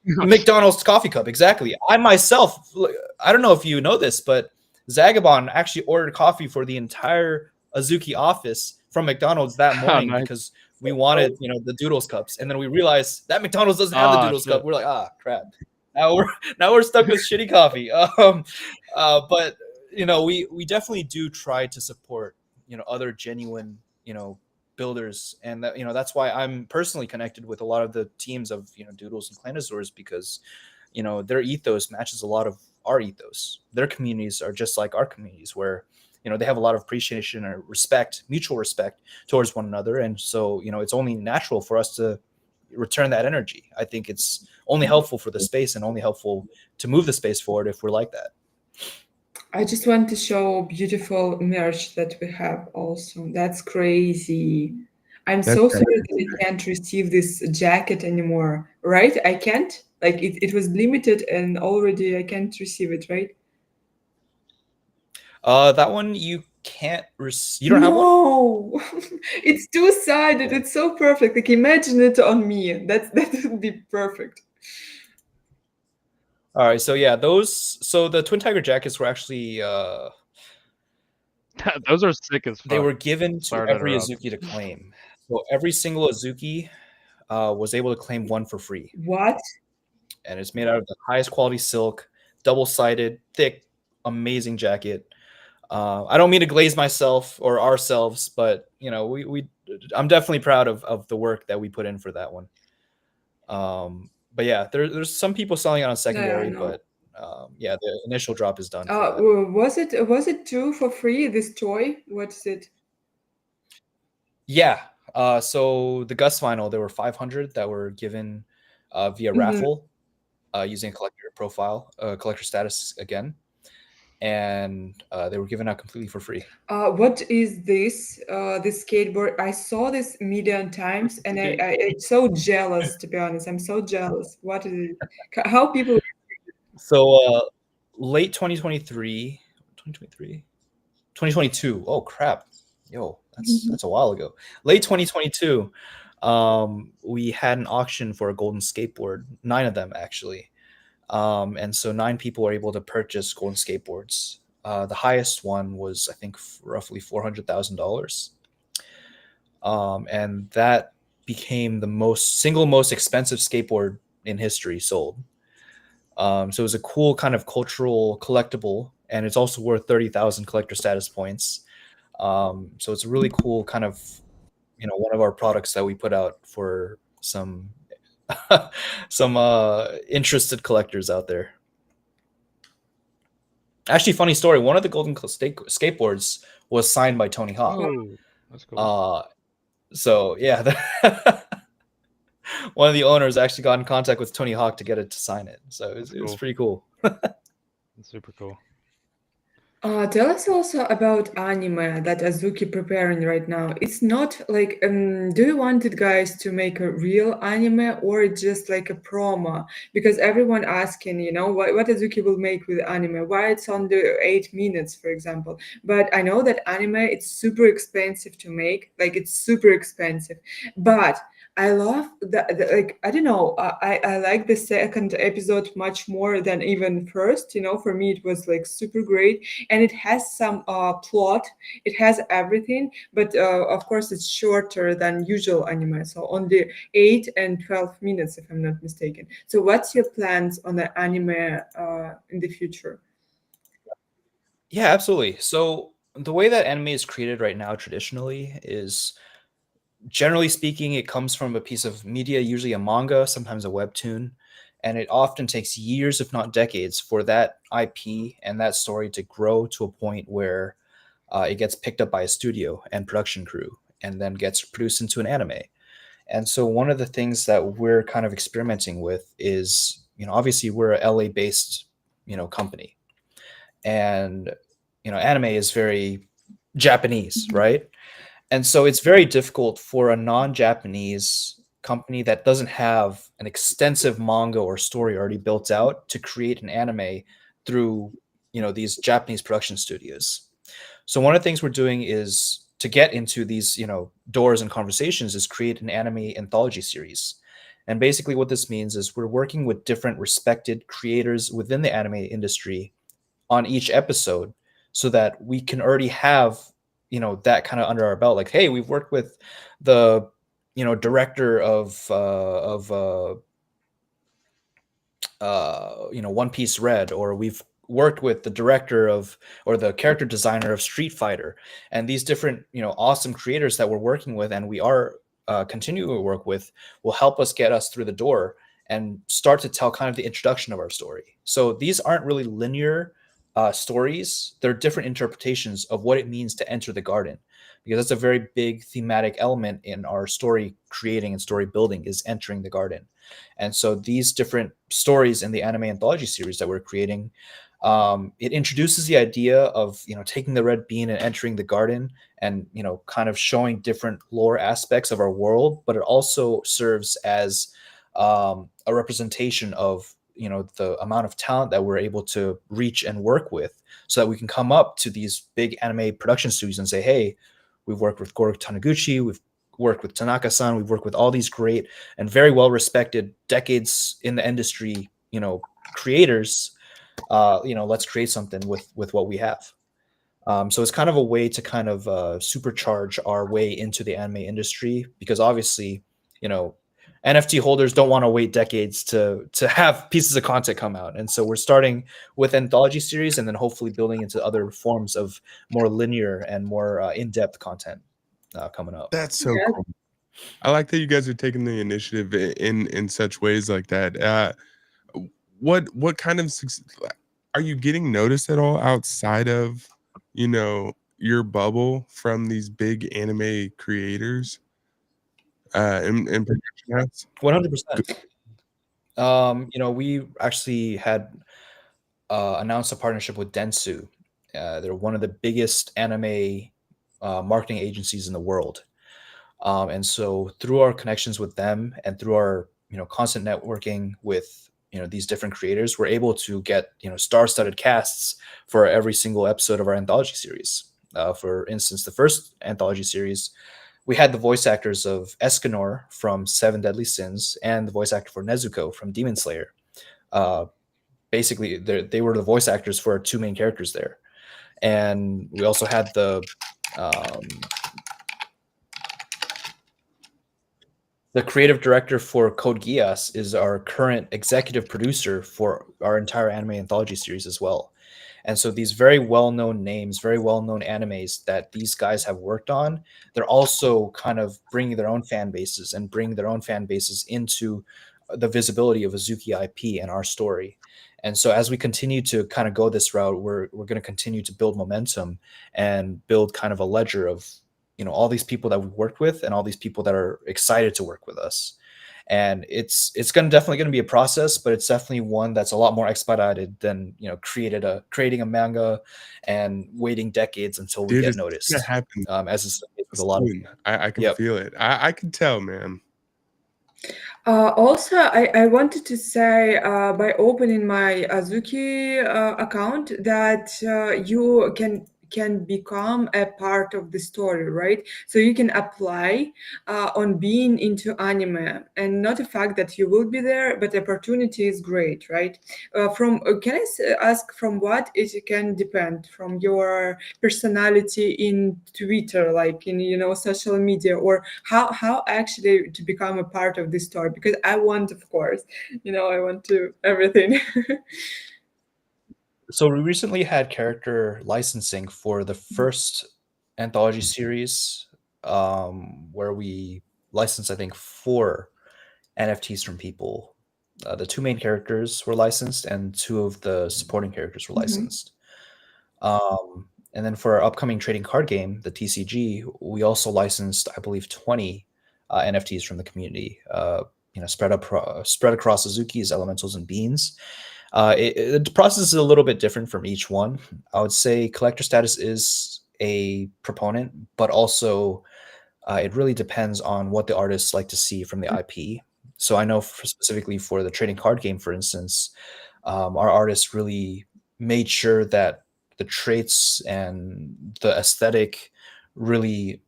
McDonald's coffee cup, exactly. I myself, I don't know if you know this, but Zagabon actually ordered coffee for the entire Azuki office from McDonald's that morning because we wanted the Doodles cups, and then we realized that McDonald's doesn't have the Doodles cup. We're like, crap. Now we're stuck with shitty coffee. But we definitely do try to support other genuine builders, and that that's why I'm personally connected with a lot of the teams of Doodles and Clanazors, because their ethos matches a lot of our ethos. Their communities are just like our communities, where they have a lot of appreciation and respect, mutual respect towards one another, and so it's only natural for us to return that energy. I think it's only helpful for the space and only helpful to move the space forward if we're like that. I just want to show beautiful merch that we have also. That's crazy. I'm That's so sorry that I can't receive this jacket anymore, right? I can't? Like it was limited and already I can't receive it, right? That one you can't you don't have one? No, it's two-sided. It's so perfect. Like imagine it on me. That would be perfect. All right, so yeah, so the Twin Tiger jackets were actually Those are sick as fuck. they were given to Sorry to every interrupt. Azuki to claim. So every single Azuki was able to claim one for free. What? And it's made out of the highest quality silk, double-sided, thick, amazing jacket. I don't mean to glaze myself or ourselves, but I'm definitely proud of the work that we put in for that one. But yeah, there's some people selling it on secondary, no. but yeah, the initial drop is done. For that. Was it two for free? This toy? What is it? Yeah. So the Gus vinyl, there were 500 that were given via Mhm. raffle using a collector profile, collector status again, and they were given out completely for free. What is this? This skateboard? I saw this million times, and I'm so jealous. To be honest, I'm so jealous. What is it? How people? So late 2023, 2023, 2022. Oh crap. Yo, that's a while ago. Late 2022, we had an auction for a golden skateboard, 9 of them actually. And so 9 people were able to purchase golden skateboards. The highest one was, I think, roughly $400,000. And that became the single most expensive skateboard in history sold. So it was a cool kind of cultural collectible, and it's also worth 30,000 collector status points. So it's a really cool kind of, one of our products that we put out for some interested collectors out there. Actually, funny story. One of the golden skateboards was signed by Tony Hawk. Oh, that's cool. So yeah, one of the owners actually got in contact with Tony Hawk to get it to sign it. So it was pretty cool. That's super cool. Tell us also about anime that Azuki preparing right now. It's not like, do you want it guys to make a real anime or just like a promo? Because everyone asking, what Azuki will make with anime, why it's under 8 minutes, for example. But I know that anime, it's super expensive to make, like it's super expensive. But I love like, I don't know, I like the second episode much more than even first, for me it was like super great. And it has some plot, it has everything, but of course it's shorter than usual anime, so only 8 and 12 minutes if I'm not mistaken. So what's your plans on the anime in the future? Yeah, absolutely. So the way that anime is created right now traditionally is, generally speaking, it comes from a piece of media, usually a manga, sometimes a webtoon, and it often takes years, if not decades, for that IP and that story to grow to a point where it gets picked up by a studio and production crew and then gets produced into an anime. And so one of the things that we're kind of experimenting with is, obviously we're a LA based, company, and, anime is very Japanese, right? And so it's very difficult for a non-Japanese company that doesn't have an extensive manga or story already built out to create an anime through, these Japanese production studios. So one of the things we're doing is to get into these, doors and conversations is create an anime anthology series. And basically what this means is we're working with different respected creators within the anime industry on each episode so that we can already have that kind of under our belt, like, hey, we've worked with the director of One Piece Red, or we've worked with the director of, or the character designer of Street Fighter, and these different, awesome creators that we're working with, and we are continuing to work with, will help us get us through the door and start to tell kind of the introduction of our story. So these aren't really linear stories. They're different interpretations of what it means to enter the garden, because that's a very big thematic element in our story creating and story building, is entering the garden. And so these different stories in the anime anthology series that we're creating, it introduces the idea of, taking the red bean and entering the garden, and, kind of showing different lore aspects of our world, but it also serves as a representation of, the amount of talent that we're able to reach and work with, so that we can come up to these big anime production studios and say, hey, we've worked with Goro Taniguchi, we've worked with Tanaka-san, we've worked with all these great and very well respected, decades in the industry, creators. Let's create something with what we have. So it's kind of a way to kind of supercharge our way into the anime industry, because obviously, NFT holders don't want to wait decades to have pieces of content come out. And so we're starting with anthology series, and then hopefully building into other forms of more linear and more in-depth content coming up. That's so cool. I like that you guys are taking the initiative in such ways like that. What kind of are you getting noticed at all outside of, your bubble from these big anime creators in production house? 100%. We actually had announced a partnership with Dentsu. They're one of the biggest anime marketing agencies in the world. And so through our connections with them, and through our, constant networking with, these different creators, we're able to get, star-studded casts for every single episode of our anthology series. For instance, the first anthology series, we had the voice actors of Escanor from Seven Deadly Sins and the voice actor for Nezuko from Demon Slayer. Basically, they were the voice actors for our two main characters there. And we also had the creative director for Code Geass is our current executive producer for our entire anime anthology series as well. And so these very well-known names, very well-known animes that these guys have worked on, they're also kind of bringing their own fan bases and bring their own fan bases into the visibility of Azuki IP and our story. And so as we continue to kind of go this route, we're going to continue to build momentum and build kind of a ledger of, all these people that we've worked with and all these people that are excited to work with us. And it's definitely going to be a process, but it's definitely one that's a lot more expedited than, creating a manga and waiting decades until we get noticed. As is with a lot of, I can feel it. I can tell, man. Also, I wanted to say by opening my Azuki account that you can become a part of the story, right? So you can apply on being into anime, and not the fact that you will be there, but the opportunity is great, right? Can I ask from what it can depend? From your personality in Twitter, like in social media, or how actually to become a part of this story? Because I want, of course, I want to everything. So we recently had character licensing for the first anthology series, where we licensed, I think, 4 NFTs from people. The 2 main characters were licensed, and 2 of the supporting characters were licensed. And then for our upcoming trading card game, the TCG, we also licensed, I believe, 20 NFTs from the community, spread across Azuki's, Elementals, and Beans. The process is a little bit different from each one. I would say collector status is a proponent, but also it really depends on what the artists like to see from the IP. So I know specifically for the trading card game, for instance, our artists really made sure that the traits and the aesthetic really,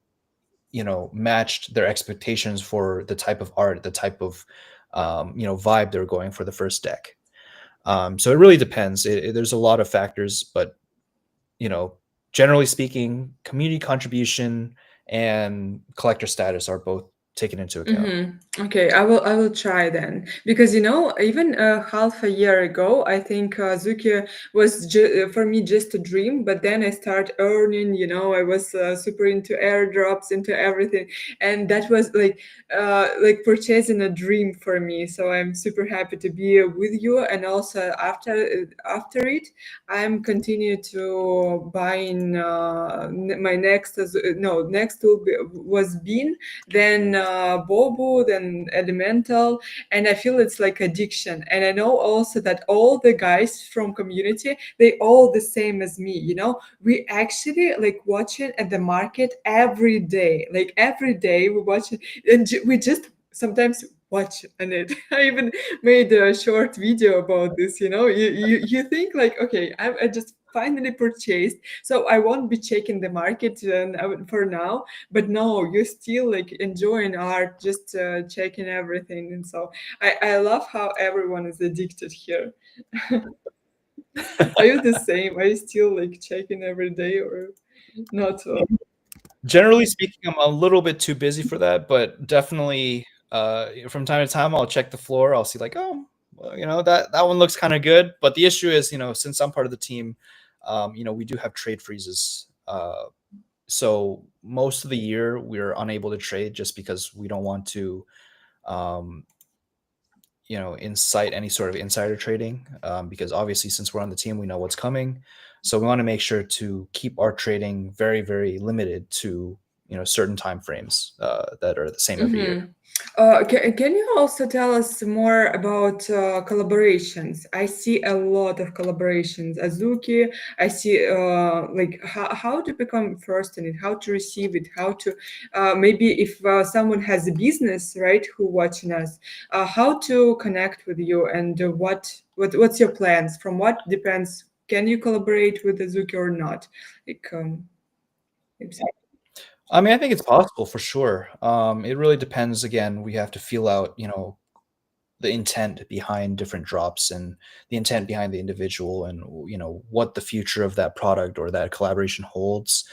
matched their expectations for the type of art, the type of, vibe they're going for the first deck. So it really depends. There's a lot of factors, but generally speaking, community contribution and collector status are both taken into account. Okay, I will try then, because even half a year ago, I think Azuki was for me just a dream. But then I start earning. I was super into airdrops, into everything, and that was like purchasing a dream for me. So I'm super happy to be with you, and also after it, I'm continue to buying my next no next was Bean, then Bobo, then Elemental, and I feel it's like addiction. And I know also that all the guys from community, they all the same as me. We actually like watching at the market every day. Like every day we watch it, and we just sometimes watch on it. I even made a short video about this. You think like, okay, I just finally purchased, so I won't be checking the market for now. But no, you're still like enjoying art, just checking everything. And so I love how everyone is addicted here. Are you the same? Are you still like checking every day or not? Generally speaking, I'm a little bit too busy for that, but definitely from time to time I'll check the floor. I'll see like, oh, well, that one looks kind of good. But the issue is, since I'm part of the team, we do have trade freezes. So most of the year we're unable to trade just because we don't want to incite any sort of insider trading, because obviously since we're on the team, we know what's coming. So we want to make sure to keep our trading very, very limited to certain time frames that are the same every year. Can you also tell us more about collaborations? I see a lot of collaborations. Azuki, I see like how to become first in it, how to receive it, how to maybe if someone has a business, right, who watching us, how to connect with you, and what's your plans? From what depends? Can you collaborate with Azuki or not? Like, I mean, I think it's possible for sure. It really depends. Again, we have to feel out, the intent behind different drops and the intent behind the individual, and what the future of that product or that collaboration holds.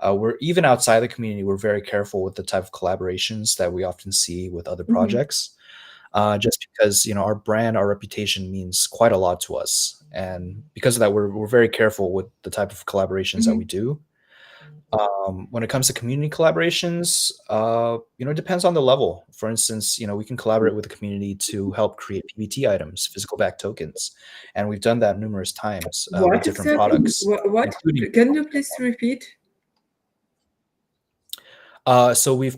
We're even outside the community, we're very careful with the type of collaborations that we often see with other projects, just because our brand, our reputation means quite a lot to us, and because of that, we're very careful with the type of collaborations that we do. When it comes to community collaborations, it depends on the level. For instance, we can collaborate with the community to help create PBT items, physical back tokens, and we've done that numerous times with what different exactly? products. What? Including, Can you please repeat? so we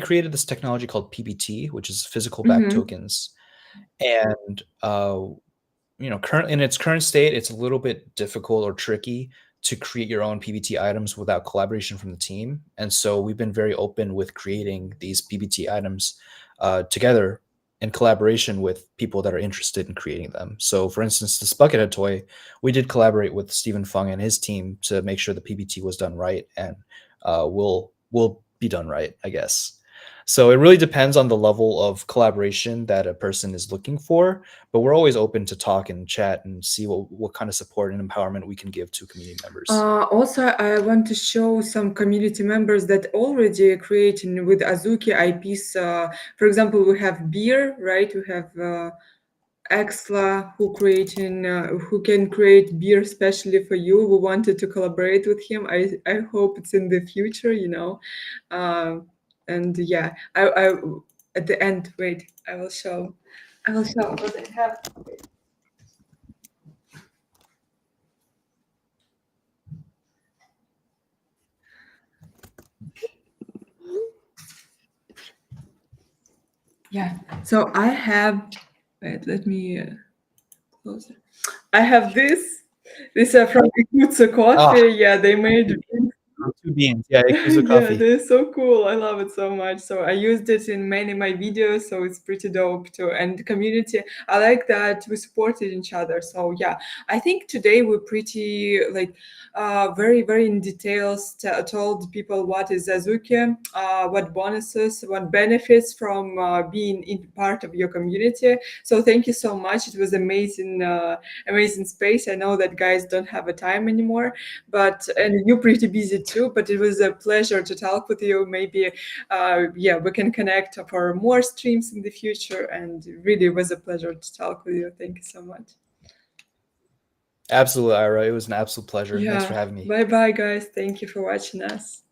created this technology called PBT, which is physical back tokens, and current in its current state, it's a little bit difficult or tricky to create your own PBT items without collaboration from the team. And so we've been very open with creating these PBT items together in collaboration with people that are interested in creating them. So for instance, this Buckethead toy, we did collaborate with Stephen Fung and his team to make sure the PBT was done right, and will be done right, I guess. So it really depends on the level of collaboration that a person is looking for, but we're always open to talk and chat and see what kind of support and empowerment we can give to community members. Also, I want to show some community members that already creating with Azuki IPs. For example, we have Beer, right? We have Exla who can create beer especially for you. We wanted to collaborate with him. I hope it's in the future, and yeah, I at the end, wait, I will show what I have. Yeah, so I have, wait, let me close it. I have this from Ikutsu Coffee. Yeah, they made 2 beans, yeah, Ikuzo yeah, coffee. they're so cool. I love it so much. So I used it in many of my videos, so it's pretty dope too. And the community, I like that we supported each other. So yeah, I think today we're pretty like very, very in details told people what is Azuki, what bonuses, what benefits from being in part of your community. So thank you so much. It was amazing, amazing space. I know that guys don't have a time anymore, and you're pretty busy too. too. But it was a pleasure to talk with you. Maybe, yeah, we can connect for more streams in the future. And really, it was a pleasure to talk with you. Thank you so much. Absolutely, Ira. It was an absolute pleasure. Yeah. Thanks for having me. Bye bye, guys. Thank you for watching us.